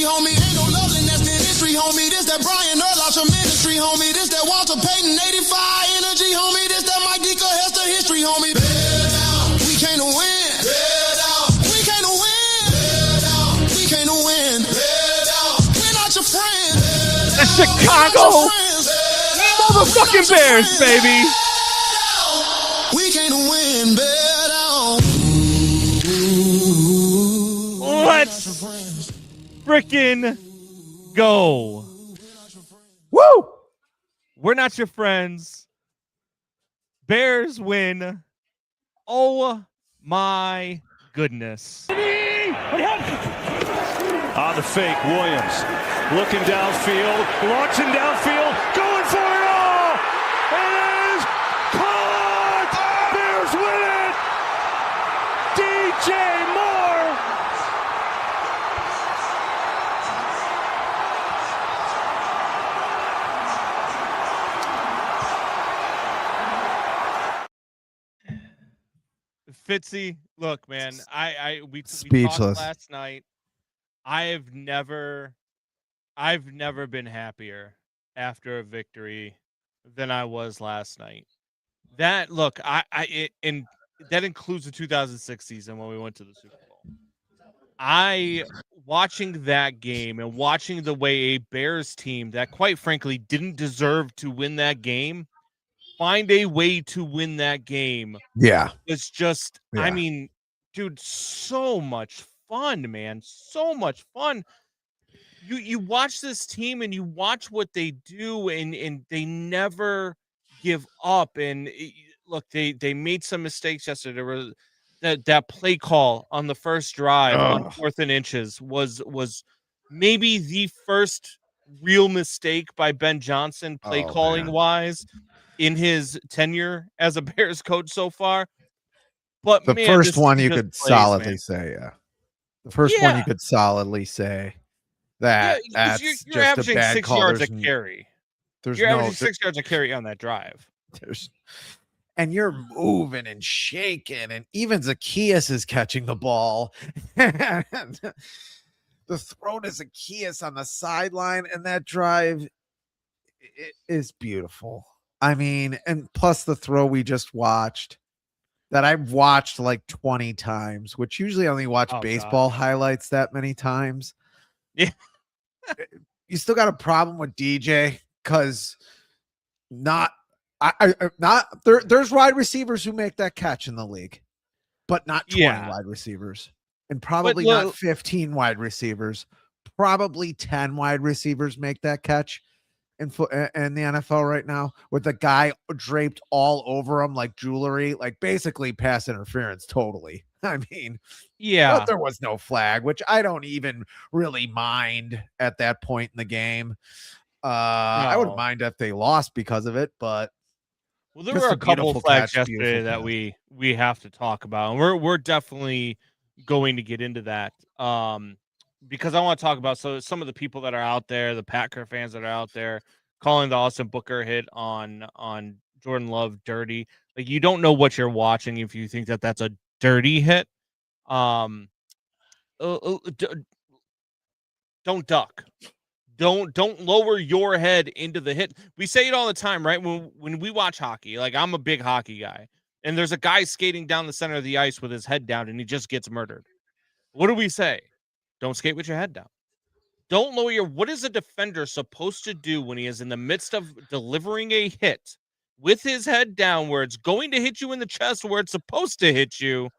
homie. Ain't no love in that history, homie. This that Brian Urlacher ministry, homie. This that Walter Payton 85 energy, homie. This that Mike Dicker Hester history, homie. Bear down. We can't win. Bear down. We can't win. Bear down. We can't win. Bear down. We're not your friends. The Chicago motherfucking Bears, baby. We can't win. Bear down. Let's frickin' go. Woo! We're not your friends. Bears win. Oh my goodness. On the fake, Williams looking downfield, launching downfield, going for it all. It is caught. Bears win it. DJ Moore. Fitzy, look, man, we Speechless. talked last night. I've never been happier after a victory than I was last night. That look, and that includes the 2006 season when we went to the Super Bowl. Watching that game and watching the way a Bears team that quite frankly didn't deserve to win that game find a way to win that game. Yeah. It's just, Yeah. I mean, dude, so much fun, man. So much fun. You watch this team and you watch what they do and they never give up. And look, they made some mistakes yesterday. There was that play call on the first drive on 4th and inches was maybe the first real mistake by Ben Johnson play calling wise in his tenure as a Bears coach so far. But the man, first one you just could plays, solidly man. say, yeah. The first one you could solidly say that that's you're just averaging a bad 6 call. yards There's a carry. There's You're no averaging 6 yards a carry on that drive. and you're moving and shaking, and even Zacchaeus is catching the ball. And the throw to Zacchaeus on the sideline and that drive is beautiful. I mean, and plus the throw we just watched that I've watched like 20 times, which usually I only watch baseball highlights that many times. Yeah. You still got a problem with DJ because there's wide receivers who make that catch in the league, but not 20 wide receivers, and probably not 15 wide receivers. Probably 10 wide receivers make that catch in the NFL right now, with the guy draped all over him like jewelry, like basically pass interference. Totally. I mean, but there was no flag, which I don't even really mind at that point in the game. I wouldn't mind if they lost because of it, but there were a couple of flags yesterday that we have to talk about, and we're definitely going to get into that. Because I want to talk about some of the people that are out there, the Packer fans that are out there calling the Austin Booker hit on Jordan Love dirty. Like, you don't know what you're watching if you think that that's a dirty hit. Don't duck. Don't lower your head into the hit. We say it all the time, right? When we watch hockey, like, I'm a big hockey guy, and there's a guy skating down the center of the ice with his head down and he just gets murdered. What do we say? Don't skate with your head down. Don't lower your. What is a defender supposed to do when he is in the midst of delivering a hit with his head down, where it's going to hit you in the chest, where it's supposed to hit you,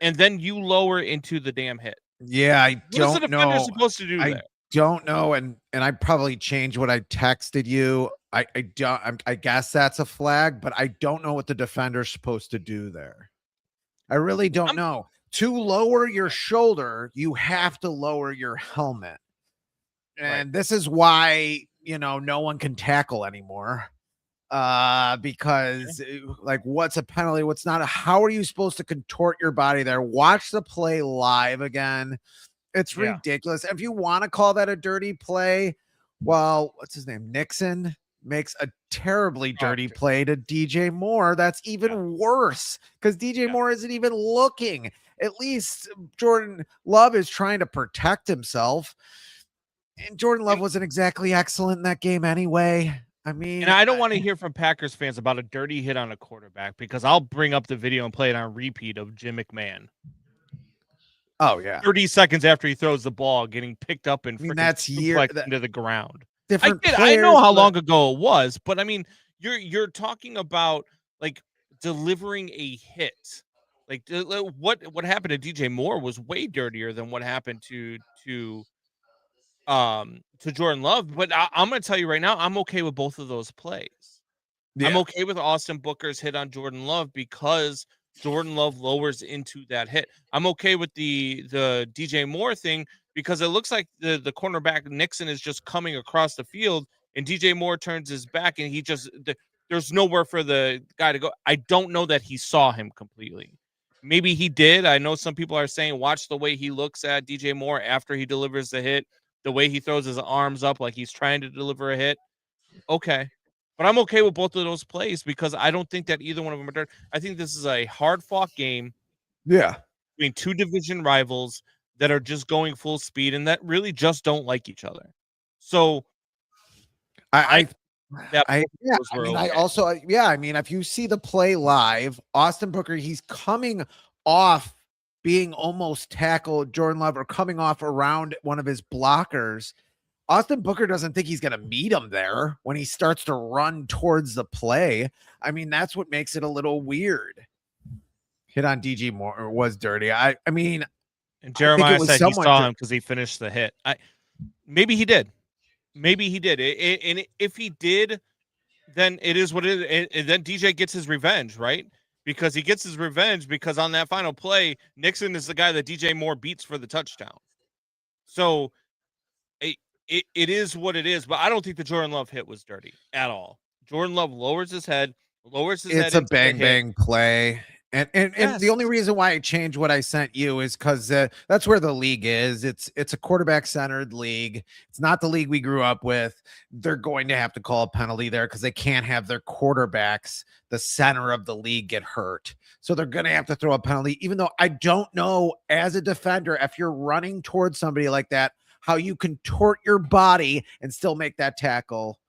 and then you lower into the damn hit? Yeah, I don't know. What is a defender supposed to do there? Don't know, and I probably changed what I texted you. I guess that's a flag, but I don't know what the defender's supposed to do there. I really don't know. To lower your shoulder, you have to lower your helmet. And this is why, no one can tackle anymore. Because like, what's a penalty? What's not? How are you supposed to contort your body there? Watch the play live again. It's ridiculous. If you want to call that a dirty play, well, what's his name? Nixon makes a terribly dirty play to DJ Moore. That's even worse because DJ Moore isn't even looking. At least Jordan Love is trying to protect himself. And Jordan Love wasn't exactly excellent in that game anyway. I mean, and I don't want to hear from Packers fans about a dirty hit on a quarterback, because I'll bring up the video and play it on repeat of Jim McMahon. Oh yeah, 30 seconds after he throws the ball, getting picked up and that's into the ground. Different I know how long ago it was, but I mean, you're talking about like delivering a hit. Like what happened to DJ Moore was way dirtier than what happened to Jordan Love. But I'm going to tell you right now, I'm okay with both of those plays. Yeah. I'm okay with Austin Booker's hit on Jordan Love because Jordan Love lowers into that hit. I'm okay with the DJ Moore thing because it looks like the cornerback Nixon is just coming across the field and DJ Moore turns his back and he just there's nowhere for the guy to go. I don't know that he saw him completely. Maybe he did. I know some people are saying watch the way he looks at DJ Moore after he delivers the hit, the way he throws his arms up like he's trying to deliver a hit. Okay. But I'm okay with both of those plays because I don't think that either one of them are dirty. I think this is a hard-fought game. Yeah. Between two division rivals that are just going full speed and that really just don't like each other. So I mean, if you see the play live, Austin Booker, he's coming off being almost tackled Jordan Love or coming off around one of his blockers. Austin Booker doesn't think he's going to meet him there when he starts to run towards the play. I mean, that's what makes it a little weird. Hit on DJ Moore was dirty. I mean, and Jeremiah said he saw him because he finished the hit. Maybe he did. Maybe he did. And if he did, then it is what it is. And then DJ gets his revenge, right? Because he gets his revenge because on that final play, Nixon is the guy that DJ Moore beats for the touchdown. So it is what it is, but I don't think the Jordan Love hit was dirty at all. Jordan Love lowers his head. It's a bang play. And yes. The only reason why I changed what I sent you is because that's where the league is. It's a quarterback centered league. It's not the league we grew up with. They're going to have to call a penalty there because they can't have their quarterbacks, the center of the league, get hurt. So they're going to have to throw a penalty, even though I don't know as a defender, if you're running towards somebody like that, how you contort your body and still make that tackle.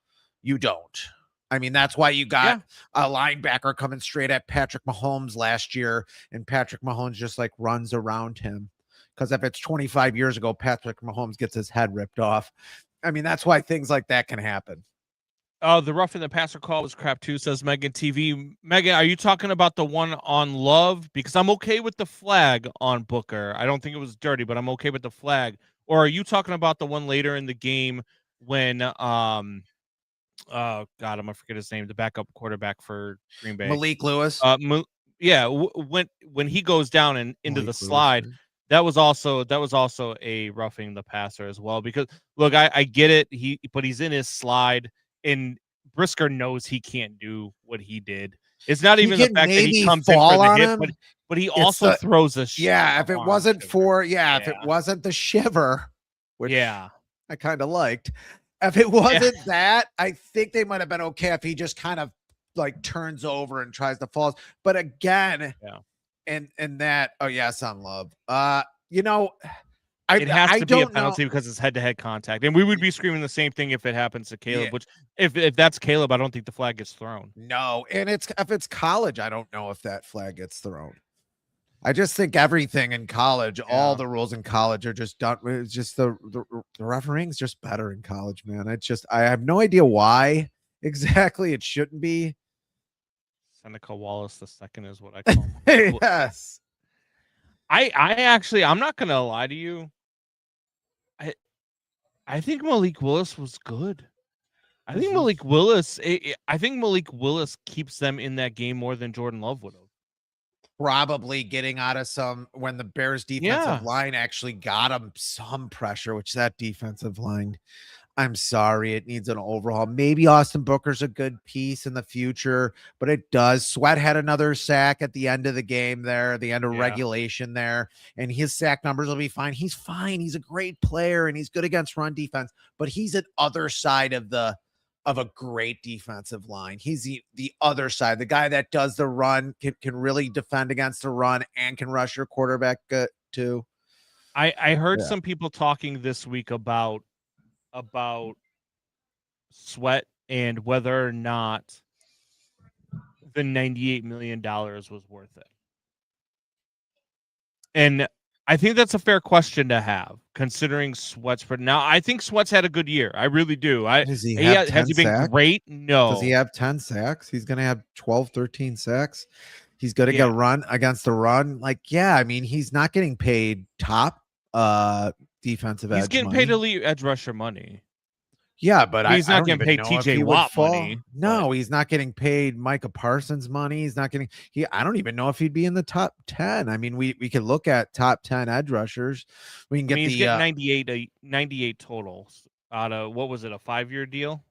You don't. I mean, that's why you got a linebacker coming straight at Patrick Mahomes last year, and Patrick Mahomes just like runs around him. Because if it's 25 years ago, Patrick Mahomes gets his head ripped off. I mean, that's why things like that can happen. The roughing the passer call was crap too, says Megan TV. Megan, are you talking about the one on Love? Because I'm okay with the flag on Booker. I don't think it was dirty, but I'm okay with the flag. Or are you talking about the one later in the game when oh God, I'm gonna forget his name, the backup quarterback for Green Bay, Malik Lewis? When he goes down and into Malik the slide, Lewis, that was also a roughing the passer as well. Because look, I get it, but he's in his slide, and Brisker knows he can't do what he did. It's not even the fact that he comes in for the hit, but he also throws a if it wasn't for if it wasn't the shiver, which I kind of liked. If it wasn't that, I think they might have been okay if he just kind of like turns over and tries to fall. But again, and that on Love. It has to be a penalty because it's head-to-head contact, and we would be screaming the same thing if it happens to Caleb. Which, if that's Caleb, I don't think the flag gets thrown. No, and if it's college, I don't know if that flag gets thrown. I just think everything in college, all the rules in college are just done. It's just the refereeing's just better in college, man. I have no idea why exactly it shouldn't be. Seneca Wallace II is what I call him. Yes. I'm not gonna lie to you. I think Malik Willis was good. I think Malik Willis keeps them in that game more than Jordan Love would have. Probably getting out of some when the Bears defensive line actually got him some pressure, which that defensive line, I'm sorry, it needs an overhaul. Maybe Austin Booker's a good piece in the future, but it does. Sweat had another sack at the end of the game there, the end of regulation there, and his sack numbers will be fine. He's fine. He's a great player, and he's good against run defense, but he's at other side of a great defensive line. He's the other side, the guy that does the run, can really defend against the run and can rush your quarterback too. I heard some people talking this week about about Sweat and whether or not the $98 million was worth it. And I think that's a fair question to have, considering Sweat's. But now I think Sweat's had a good year. I really do. Does he have 10 has he been sacks? great? No. Does he have 10 sacks? He's going to have 12, 13 sacks. He's going to get run against the run. Like, yeah, I mean, he's not getting paid top defensive edge. He's getting paid elite edge rusher money. Yeah, but he's not getting paid TJ Watt money. No, he's not getting paid Micah Parsons money. He's not getting I don't even know if he'd be in the top 10. I mean, we could look at top 10 edge rushers. We can get he's getting 98 total out of, what was it, a 5-year deal?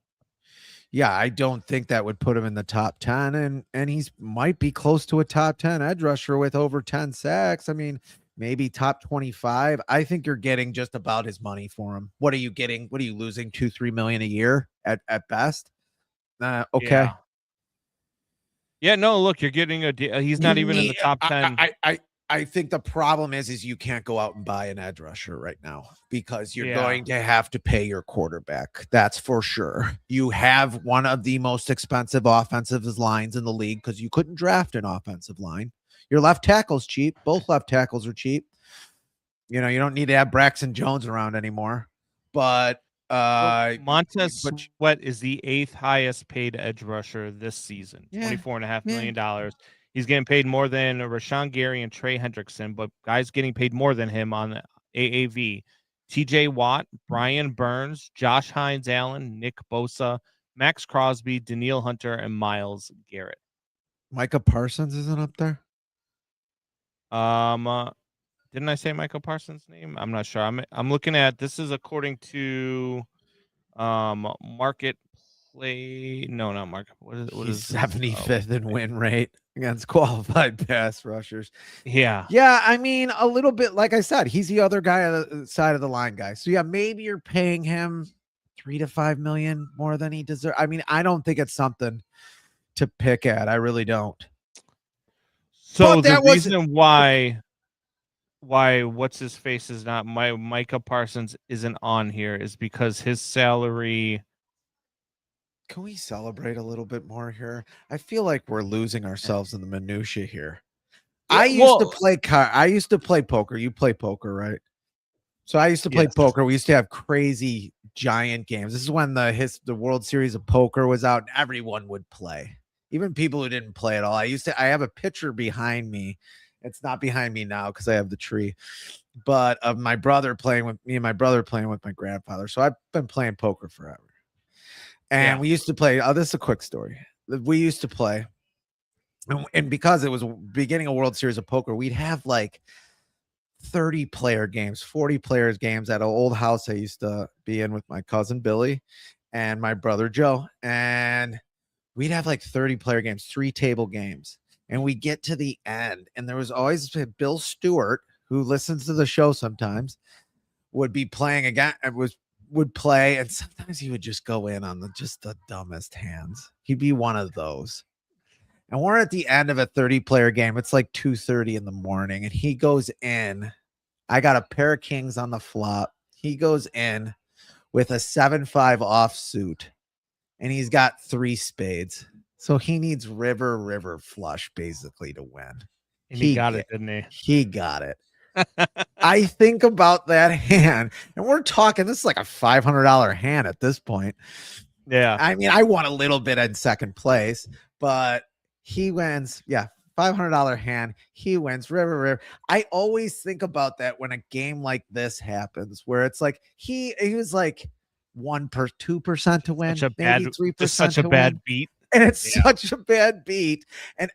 Yeah, I don't think that would put him in the top 10, and he's might be close to a top 10 edge rusher with over 10 sacks. I mean, maybe top 25. I think you're getting just about his money for him. What are you getting? What are you losing? 2-3 million a year at best? Okay. Yeah, no, look, you're getting a deal. He's not even in the top 10. I think the problem is you can't go out and buy an edge rusher right now because you're going to have to pay your quarterback. That's for sure. You have one of the most expensive offensive lines in the league because you couldn't draft an offensive line. Your left tackle's cheap. Both left tackles are cheap. You know, you don't need to have Braxton Jones around anymore. But Montez Sweat is the 8th highest paid edge rusher this season. $24.5 million. He's getting paid more than Rashawn Gary and Trey Hendrickson, but guys getting paid more than him on the AAV. TJ Watt, Brian Burns, Josh Hines Allen, Nick Bosa, Max Crosby, Danielle Hunter, and Myles Garrett. Micah Parsons isn't up there? Didn't I say Micah Parsons' name? I'm not sure. I'm looking at, this is according to Market Play. No, not Market. What is 75th in win rate against qualified pass rushers. Yeah. I mean, a little bit, like I said, he's the other guy on the side of the line guy. So yeah, maybe you're paying him 3 to 5 million more than he deserves. I mean, I don't think it's something to pick at. I really don't. So the reason why what's his face is not Micah Parsons isn't on here is because his salary. Can we celebrate a little bit more here? I feel like we're losing ourselves in the minutia here. I used to play poker. You play poker, right? So I used to play poker. We used to have crazy giant games. This is when the World Series of Poker was out and everyone would play. Even people who didn't play at all. I have a picture behind me. It's not behind me now because I have the tree, but of my brother playing with me and my brother playing with my grandfather. So I've been playing poker forever. And we used to play. Oh, this is a quick story. We used to play. And because it was beginning of World Series of Poker, we'd have like 30 player games, 40 players games at an old house I used to be in with my cousin Billy and my brother Joe. And we'd have like 30 player games, 3 table games. And we get to the end. And there was always Bill Stewart, who listens to the show sometimes, would be playing again. Would play, and sometimes he would just go in on just the dumbest hands. He'd be one of those. And we're at the end of a 30-player game. It's like 2:30 in the morning, and he goes in. I got a pair of kings on the flop. He goes in with a 7-5 offsuit, and he's got 3 spades. So he needs river flush basically to win. And he got it, didn't he? He got it. I think about that hand, and we're talking, this is like a $500 hand at this point. Yeah. I mean, I won a little bit in second place, but he wins. Yeah. $500 hand. He wins. River. I always think about that when a game like this happens, where it's like he was like 2% to win, maybe 3%. Such a bad beat. And it's such a bad beat. And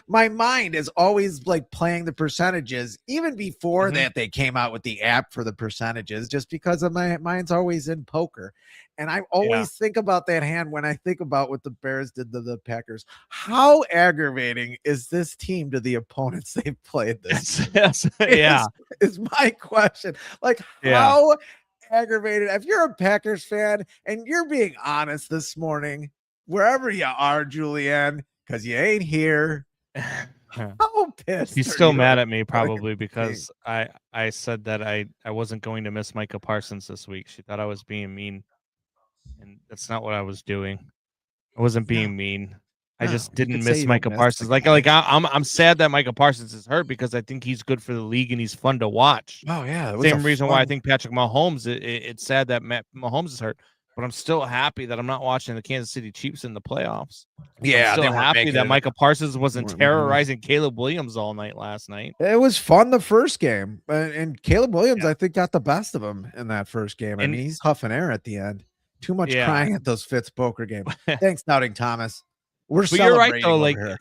my mind is always like playing the percentages, even before that they came out with the app for the percentages, just because of my mind's always in poker. And I always think about that hand when I think about what the Bears did to the Packers. How aggravating is this team to the opponents they've played this? Is my question. Like, how aggravated? If you're a Packers fan and you're being honest this morning, wherever you are, Julianne, because you ain't here. How pissed? He's still mad at me probably because I said that I wasn't going to miss Micah Parsons this week. She thought I was being mean. and that's not what I was doing. I wasn't being mean. I just you didn't could say miss you don't Micah miss Parsons. the guy. I'm sad that Micah Parsons is hurt because I think he's good for the league and he's fun to watch. Oh yeah, it was Same reason why I think Patrick Mahomes. It's sad that Mahomes is hurt, but I'm still happy that I'm not watching the Kansas City Chiefs in the playoffs. Yeah, I'm still happy that Micah Parsons wasn't terrorizing Caleb Williams all night last night. It was fun the first game, and Caleb Williams, I think, got the best of him in that first game. I mean, he's huffing air at the end. Too much crying at those Fitz poker games. Thanks, Doubting Thomas. We're celebrating. You're right though. Like here.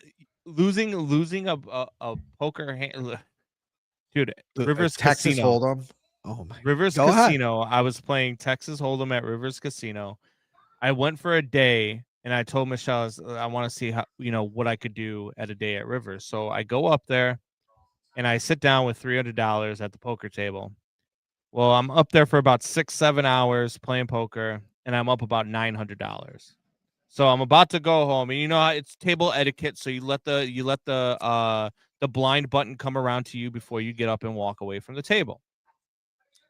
losing a poker hand, dude. Rivers Texas Casino. Hold'em. Oh my. Rivers Casino. I was playing Texas Hold'em at Rivers Casino. I went for a day, and I told Michelle I want to see how what I could do at a day at Rivers. So I go up there, and I sit down with $300 at the poker table. Well, I'm up there for about 6-7 hours playing poker, and I'm up about $900. So I'm about to go home, and it's table etiquette. So you let the blind button come around to you before you get up and walk away from the table.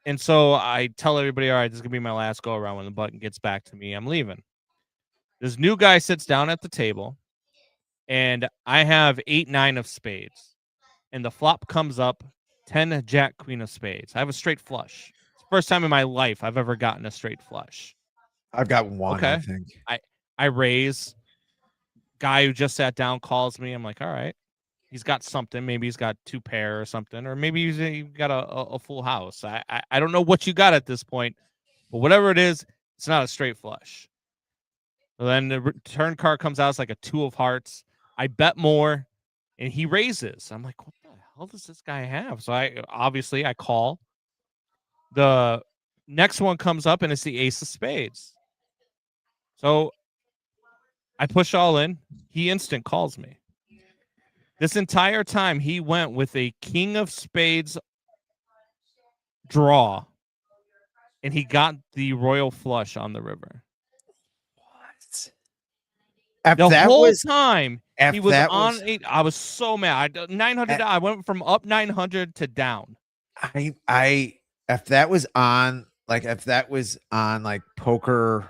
And so I tell everybody, all right, this is gonna be my last go around. When the button gets back to me, I'm leaving. This new guy sits down at the table, and I have 8-9 of spades, and the flop comes up 10 Jack Queen of spades. I have a straight flush. It's the first time in my life I've ever gotten a straight flush. I've got one. Okay. I think I raise. Guy who just sat down calls me. I'm like, all right, he's got something. Maybe he's got 2 pair or something, or maybe he's got a full house. I don't know what you got at this point, but whatever it is, it's not a straight flush. So then the return card comes out. It's like a 2 of hearts. I bet more, and he raises. I'm like, what the hell does this guy have? So I call. The next one comes up, and it's the ace of spades. So I push all in. He instant calls me. This entire time, he went with a king of spades draw, and he got the royal flush on the river. What? The whole time he was on 8. I was so mad. 900. I went from up 900 to down. If that was on like poker,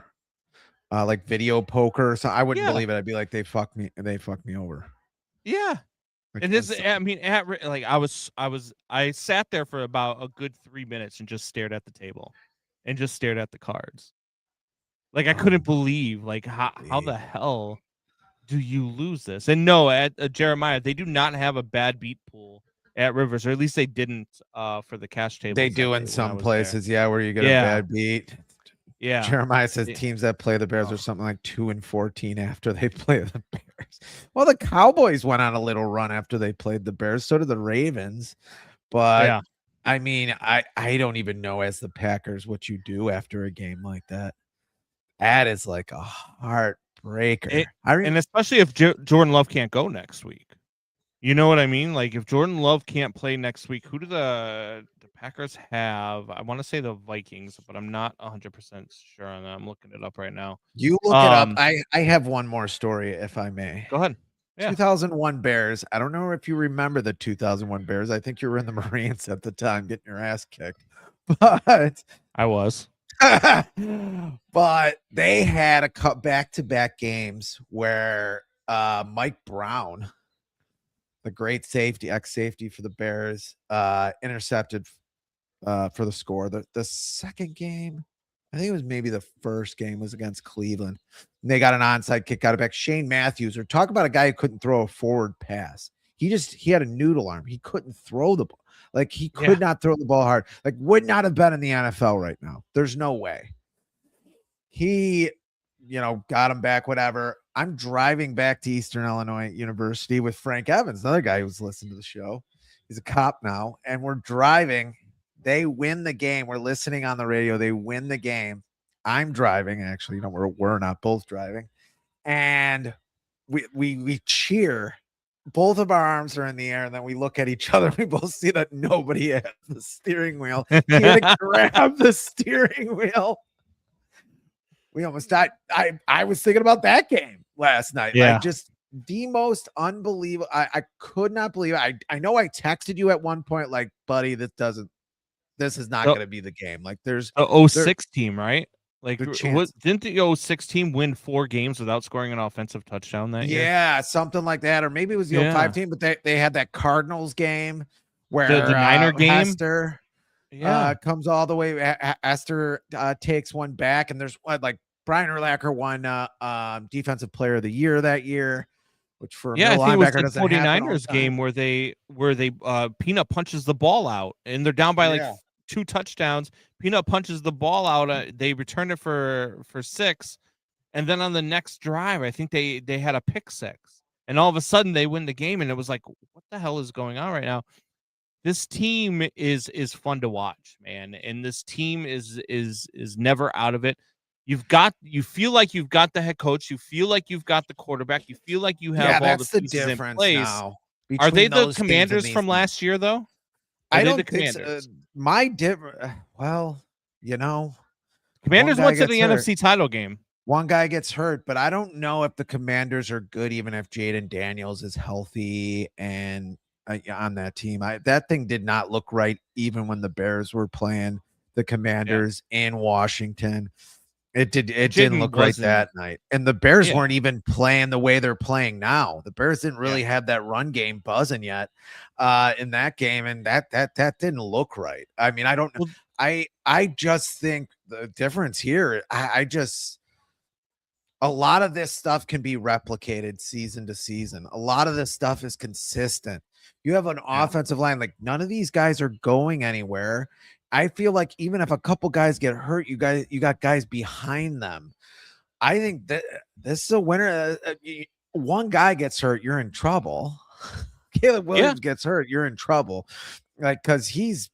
like video poker, so I wouldn't believe it. I'd be like, they fucked me over. Yeah. And this, I mean, I sat there for about a good 3 minutes and just stared at the table and just stared at the cards. Like, I couldn't believe, like, how the hell do you lose this? And no, at Jeremiah, they do not have a bad beat pool at Rivers, or at least they didn't for the cash table. They do in some places, where you get a bad beat. Yeah. Jeremiah says teams that play the Bears are something like 2-14 after they play the Bears. Well, the Cowboys went on a little run after they played the Bears. So did the Ravens. But I mean, I don't even know as the Packers what you do after a game like that. That is like a heartbreaker. And especially if Jordan Love can't go next week. You know what I mean? Like, if Jordan Love can't play next week, who do the Packers have? I want to say the Vikings, but I'm not 100% sure on that. I'm looking it up right now. You look it up. I have one more story, if I may. Go ahead. Yeah. 2001 Bears. I don't know if you remember the 2001 Bears. I think you were in the Marines at the time getting your ass kicked. But I was. But they had a back-to-back games where Mike Brown, the great ex-safety for the Bears, intercepted for the score. The second game, I think it was maybe the first game, was against Cleveland. And they got an onside kick out of back. Shane Matthews, or talk about a guy who couldn't throw a forward pass. He had a noodle arm. He couldn't throw the ball. Like, he could not throw the ball hard. Like, would not have been in the NFL right now. There's no way. He, got him back, whatever. I'm driving back to Eastern Illinois University with Frank Evans, another guy who's listened to the show. He's a cop now. And we're driving. They win the game. We're listening on the radio. They win the game. I'm driving. Actually, we're not both driving. And we cheer. Both of our arms are in the air, and then we look at each other. We both see that nobody has the steering wheel. He had to grab the steering wheel. We almost died. I was thinking about that game last night. Yeah. Like, just the most unbelievable. I could not believe it. I know I texted you at one point, like, buddy, this is not going to be the game. Like, there's the 06 team, right? Like, what didn't the 06 team win 4 games without scoring an offensive touchdown that year? Yeah, something like that. Or maybe it was the 05 team, but they had that Cardinals game where the Niner game. Hester comes all the way. Hester takes one back, and there's like Brian Urlacher won defensive player of the year that year, which for a I think it was the doesn't 49ers game where they Peanut punches the ball out and they're down by like 2 touchdowns. Peanut punches the ball out. They return it for 6, and then on the next drive, I think they had a pick 6, and all of a sudden they win the game, and it was like, what the hell is going on right now? This team is fun to watch, man, and this team is never out of it. You feel like you've got the head coach, you feel like you've got the quarterback, you feel like you have all the pieces in place. Now. Are they the Commanders from last year, though? I don't think so. Well, Commanders went to the NFC title game. One guy gets hurt, but I don't know if the Commanders are good, even if Jaden Daniels is healthy and on that team. That thing did not look right, even when the Bears were playing the Commanders in Washington. It didn't look right that night. And the Bears weren't even playing the way they're playing now. The Bears didn't really have that run game buzzing yet in that game. And that didn't look right. I mean, I don't know. I just think the difference here, a lot of this stuff can be replicated season to season. A lot of this stuff is consistent. You have an offensive line, like none of these guys are going anywhere. I feel like even if a couple guys get hurt, you got guys behind them. I think that this is a winner. One guy gets hurt, you're in trouble. Caleb Williams gets hurt, you're in trouble. Like, because he's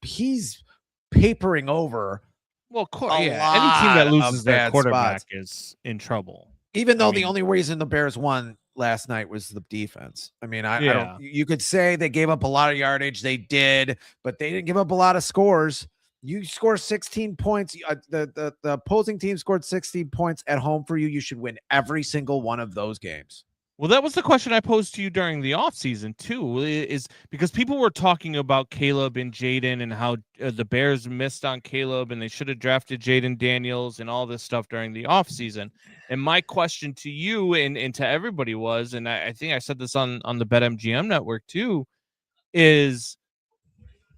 papering over. Well, of course, any team that loses their quarterback is in trouble. Even though the only reason the Bears won last night was the defense. I mean, I don't. You could say they gave up a lot of yardage. They did, but they didn't give up a lot of scores. You score 16 points. The opposing team scored 16 points at home for you. You should win every single one of those games. Well, that was the question I posed to you during the offseason, too, is because people were talking about Caleb and Jaden and how the Bears missed on Caleb and they should have drafted Jaden Daniels and all this stuff during the offseason. And my question to you and to everybody was, and I think I said this on the BetMGM network, too, is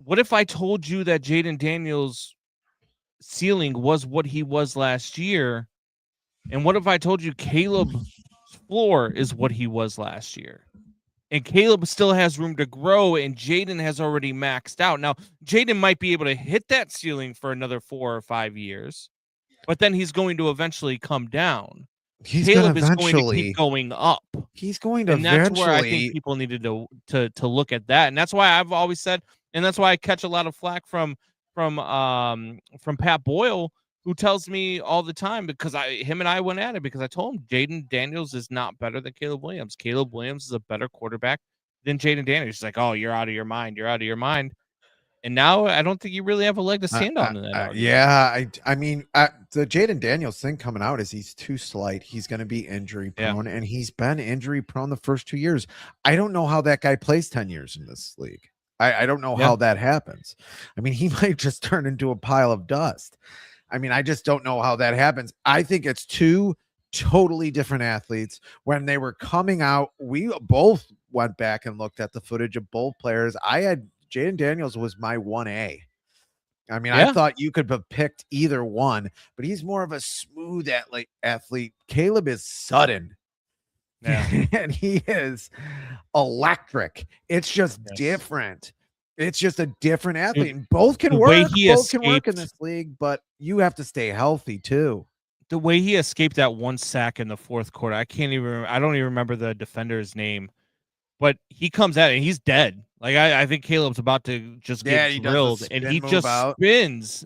what if I told you that Jaden Daniels' ceiling was what he was last year? And what if I told you Caleb's floor is what he was last year? And Caleb still has room to grow, and Jaden has already maxed out. Now, Jaden might be able to hit that ceiling for another 4 or 5 years, but then he's going to eventually come down. Caleb is going to keep going up. He's going to eventually. That's where I think people needed to look at that. And that's why I've always said, and that's why I catch a lot of flack from Pat Boyle, who tells me all the time, because him and I went at it, because I told him Jaden Daniels is not better than Caleb Williams. Caleb Williams is a better quarterback than Jaden Daniels. He's like, oh, you're out of your mind. You're out of your mind. And now I don't think you really have a leg to stand on in that argument. I mean, the Jaden Daniels thing coming out is he's too slight. He's going to be injury prone, and he's been injury prone the first 2 years. I don't know how that guy plays 10 years in this league. I don't know how that happens. I mean, he might just turn into a pile of dust. I mean, I just don't know how that happens. I think it's two totally different athletes. When they were coming out, we both went back and looked at the footage of both players. I had Jaden Daniels was my 1A. I mean, I thought you could have picked either one, but he's more of a smooth athlete. Caleb is sudden. And he is electric. It's just different. It's just a different athlete. And both can work. Both can work in this league, but you have to stay healthy too. The way he escaped that one sack in the fourth quarter, I don't even remember the defender's name, but he comes at it and he's dead. Like I think Caleb's about to just get drilled, and he just spins.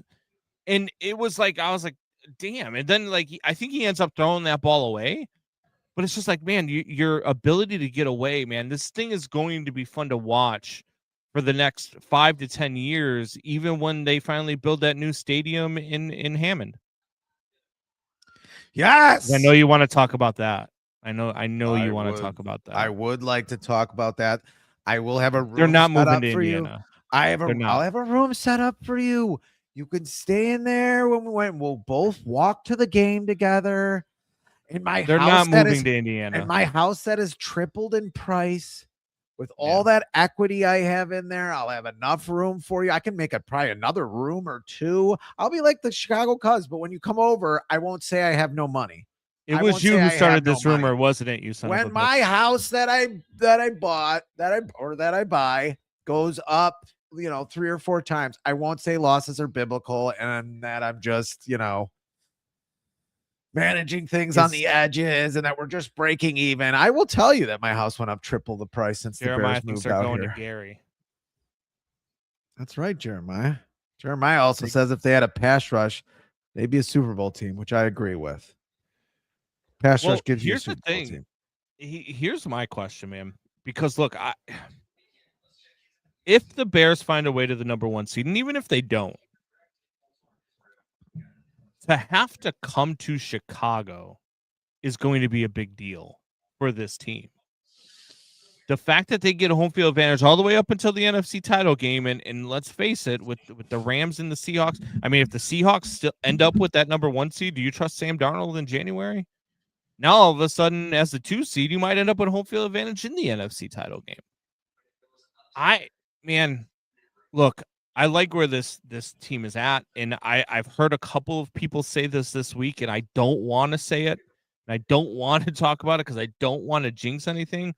And it was like, I was like, damn. And then I think he ends up throwing that ball away. But it's just like, man, your ability to get away, man, this thing is going to be fun to watch for the next 5 to 10 years, even when they finally build that new stadium in Hammond. Yes. I know you want to talk about that. I know you want to talk about that. I would like to talk about that. I will have a room. They're not moving to Indiana. I'll have a room set up for you. You can stay in there when we went. We'll both walk to the game together. In my They're house, not moving to Indiana. And my house that is tripled in price. With all that equity I have in there, I'll have enough room for you. I can make probably another room or two. I'll be like the Chicago Cubs, but when you come over, I won't say I have no money. It was you who started this rumor, wasn't it? You son of a bitch. When my house that I buy goes up, 3 or 4 times, I won't say losses are biblical and that I'm just, managing things on the edges and that we're just breaking even. I will tell you that my house went up triple the price since Jeremiah the Bears moved out going here. To Gary. That's right, Jeremiah. Jeremiah also says if they had a pass rush, they'd be a Super Bowl team, which I agree with. Pass rush gives you a Super Bowl team. Here's my question, man. Because look, if the Bears find a way to the number 1 seed, and even if they don't, to have to come to Chicago is going to be a big deal for this team. The fact that they get a home field advantage all the way up until the NFC title game, and let's face it, with the Rams and the Seahawks, I mean, if the Seahawks still end up with that number 1 seed, do you trust Sam Darnold in January? Now, all of a sudden, as the 2 seed, you might end up with a home field advantage in the NFC title game. Look, I like where this team is at, and I've heard a couple of people say this week, and I don't want to say it, and I don't want to talk about it because I don't want to jinx anything,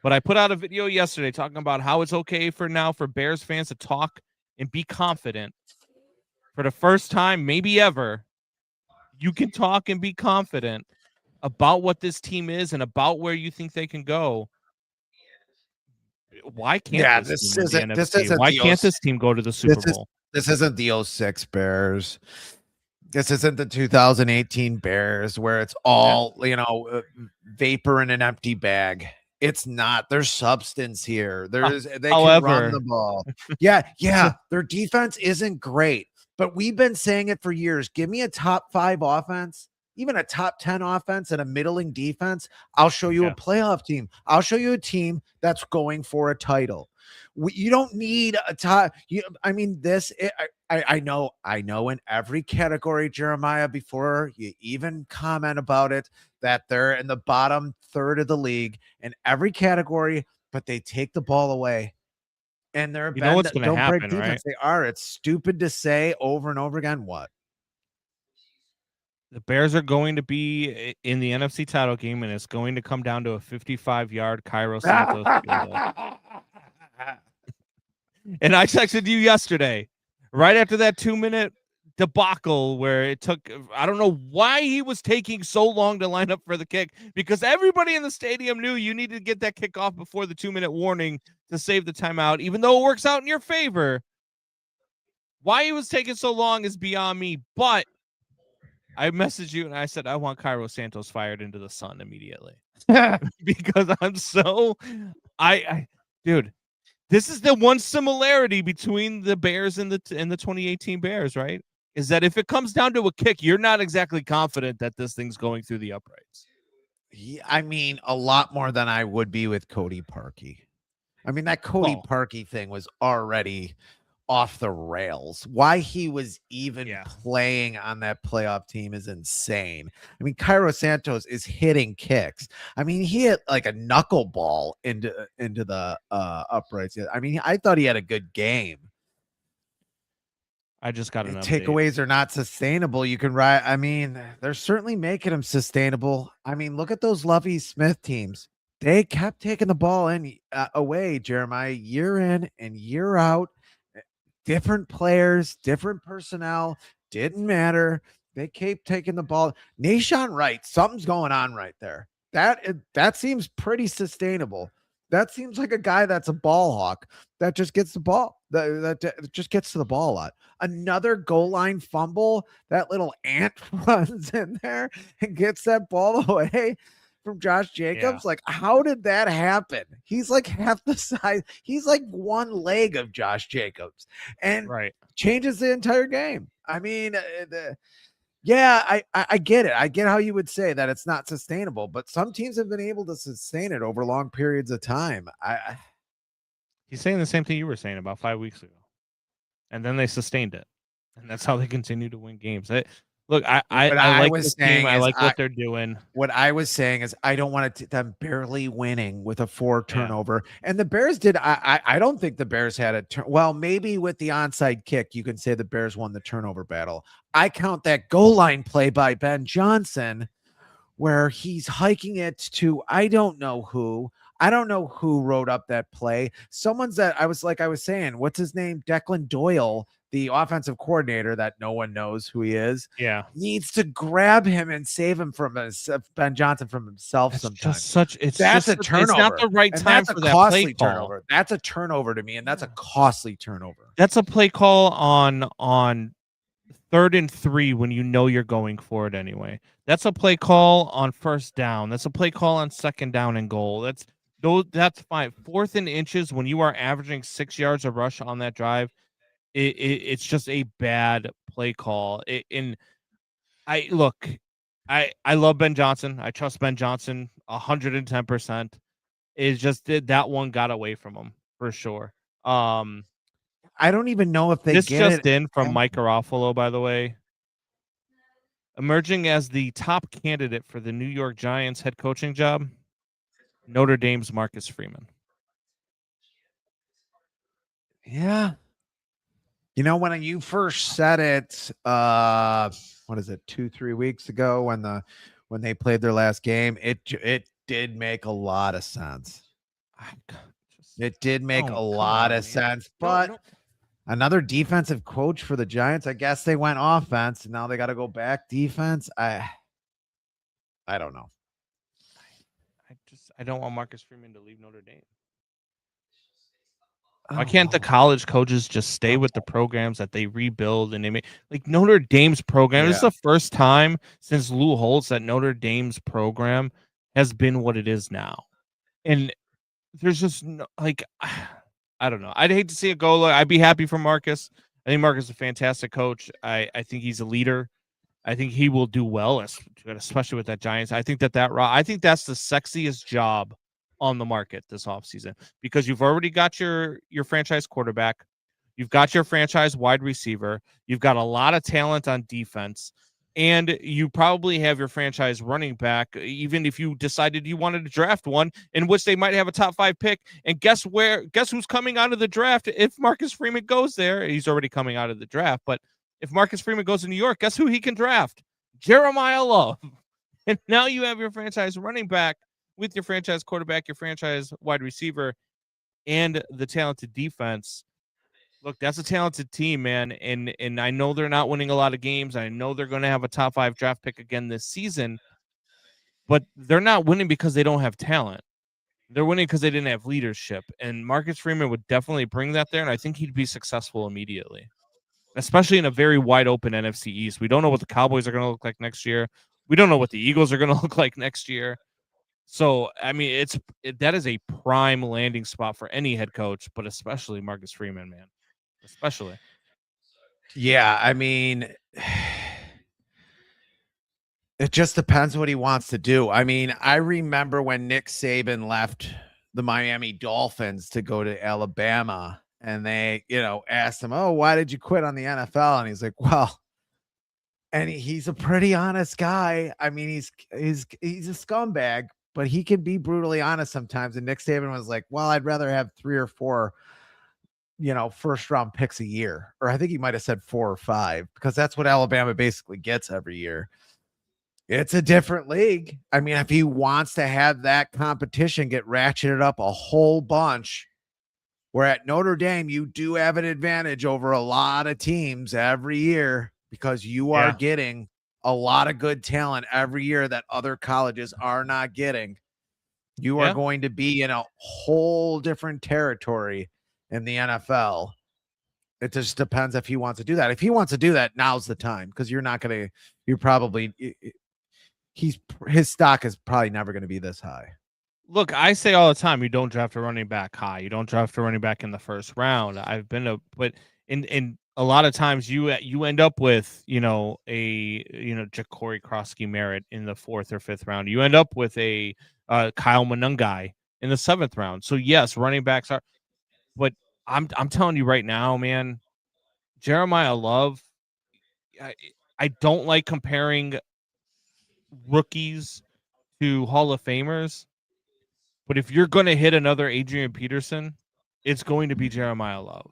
but I put out a video yesterday talking about how it's okay for Bears fans to talk and be confident. For the first time, maybe ever, you can talk and be confident about what this team is and about where you think they can go. Why can't this team go to the Super Bowl? This isn't the 06 Bears. This isn't the 2018 Bears where it's all, vapor in an empty bag. It's not. There's substance here. They can run the ball. Yeah. Their defense isn't great, but we've been saying it for years. Give me a top 5 offense, even a top 10 offense and a middling defense. I'll show you a playoff team. I'll show you a team that's going for a title. You don't need a top. I know in every category, Jeremiah, before you even comment about it, that they're in the bottom third of the league in every category, but they take the ball away. And they're what's going to happen, right? They are. It's stupid to say over and over again. What? The Bears are going to be in the NFC title game, and it's going to come down to a 55-yard Cairo Santos field goal. And I texted you yesterday, right after that 2-minute debacle where it took, I don't know why he was taking so long to line up for the kick, because everybody in the stadium knew you needed to get that kick off before the 2-minute warning to save the timeout, even though it works out in your favor. Why he was taking so long is beyond me, but I messaged you and I said, I want Cairo Santos fired into the sun immediately. Because I'm so, dude, this is the one similarity between the Bears and the 2018 Bears, right? Is that if it comes down to a kick, you're not exactly confident that this thing's going through the uprights. I mean, a lot more than I would be with Cody Parkey. I mean, that Cody Parkey thing was already off the rails. Why he was even playing on that playoff team is insane. I mean, Cairo Santos is hitting kicks. I mean, he hit like a knuckleball into the uprights. I mean, I thought he had a good game. I just got an takeaways are not sustainable. You can ride. I mean, they're certainly making them sustainable. I mean, look at those Lovie Smith teams. They kept taking the ball away, Jeremiah, year in and year out. Different players, different personnel, didn't matter. They kept taking the ball. Nahshon Wright, something's going on right there. That seems pretty sustainable. That seems like a guy that's a ball hawk that just gets the ball. That just gets to the ball a lot. Another goal line fumble. That little ant runs in there and gets that ball away from Josh Jacobs. Like, how did that happen? He's like half the size. He's like one leg of Josh Jacobs and changes the entire game. I mean, I get it. I get how you would say that it's not sustainable, but some teams have been able to sustain it over long periods of time. He's saying the same thing you were saying about 5 weeks ago, and then they sustained it. and that's how they continue to win games. Look, I I like was this team. saying I is like what they're doing. What I was saying is I don't want them barely winning with a 4 turnover. Yeah. And the Bears did. I don't think the Bears had a turn. Well, maybe with the onside kick, you can say the Bears won the turnover battle. I count that goal line play by Ben Johnson where he's hiking it to I don't know who. I don't know who wrote up that play. Someone's that I was saying, what's his name? Declan Doyle, the offensive coordinator that no one knows who he is. Yeah. Needs to grab him and save him from Ben Johnson from himself sometimes. That's a turnover. It's not the right time for that play call. Turnover. That's a turnover to me, and that's a costly turnover. That's a play call on 3rd and 3 when you know you're going for it anyway. That's a play call on 1st down. That's a play call on 2nd down and goal. That's fine. 4th and inches when you are averaging 6 yards of rush on that drive. It's just a bad play call. I love Ben Johnson. I trust Ben Johnson 110%. It's just that one got away from him for sure. I don't even know if they this get just it. in from Mike Garofalo, by the way. Emerging as the top candidate for the New York Giants head coaching job, Notre Dame's Marcus Freeman. Yeah. You know, when you first said it, what is it, 2-3 weeks ago when they played their last game, it did make a lot of sense. It did make a lot of sense, but another defensive coach for the Giants. I guess they went offense, and now they got to go back defense. I don't know. I don't want Marcus Freeman to leave Notre Dame. Why can't the college coaches just stay with the programs that they rebuild and they make like Notre Dame's program? This is the first time since Lou Holtz that Notre Dame's program has been what it is now. And there's just no, like, I don't know. I'd hate to see it go. I'd be happy for Marcus. I think Marcus is a fantastic coach. I think he's a leader. I think he will do well, especially with that Giants. I think I think that's the sexiest job on the market this offseason because you've already got your franchise quarterback. You've got your franchise wide receiver. You've got a lot of talent on defense. And you probably have your franchise running back, even if you decided you wanted to draft one in which they might have a top 5 pick. And guess who's coming out of the draft? If Marcus Freeman goes there, he's already coming out of the draft. But if Marcus Freeman goes to New York, guess who he can draft? Jeremiah Love. And now you have your franchise running back with your franchise quarterback, your franchise wide receiver, and the talented defense. Look, that's a talented team, man. And I know they're not winning a lot of games. I know they're going to have a top 5 draft pick again this season, but they're not winning because they don't have talent. They're winning because they didn't have leadership. And Marcus Freeman would definitely bring that there. And I think he'd be successful immediately, especially in a very wide open NFC East. We don't know what the Cowboys are going to look like next year. We don't know what the Eagles are going to look like next year. So, I mean, that is a prime landing spot for any head coach, but especially Marcus Freeman, man. Especially. Yeah, I mean, it just depends what he wants to do. I mean, I remember when Nick Saban left the Miami Dolphins to go to Alabama and they, asked him, "Oh, why did you quit on the NFL?" And he's like, "Well," and he's a pretty honest guy. I mean, he's a scumbag, but he can be brutally honest sometimes. And Nick Saban was like, "Well, I'd rather have 3 or 4 first round picks a year," or I think he might have said 4 or 5 because that's what Alabama basically gets every year. It's a different league. I mean, if he wants to have that competition get ratcheted up a whole bunch, where at Notre Dame, you do have an advantage over a lot of teams every year because you are getting a lot of good talent every year that other colleges are not getting. You are going to be in a whole different territory in the NFL. It just depends if he wants to do that. If he wants to do that, now's the time because his stock is probably never going to be this high. Look, I say all the time, you don't draft a running back high. You don't draft a running back in the first round. But in a lot of times you end up with, Ja'Cory Krosky-Merritt in the 4th or 5th round. You end up with a Kyle Monangai in the 7th round. So yes, running backs are, but I'm telling you right now, man, Jeremiah Love I don't like comparing rookies to Hall of Famers, but if you're going to hit another Adrian Peterson, it's going to be Jeremiah Love.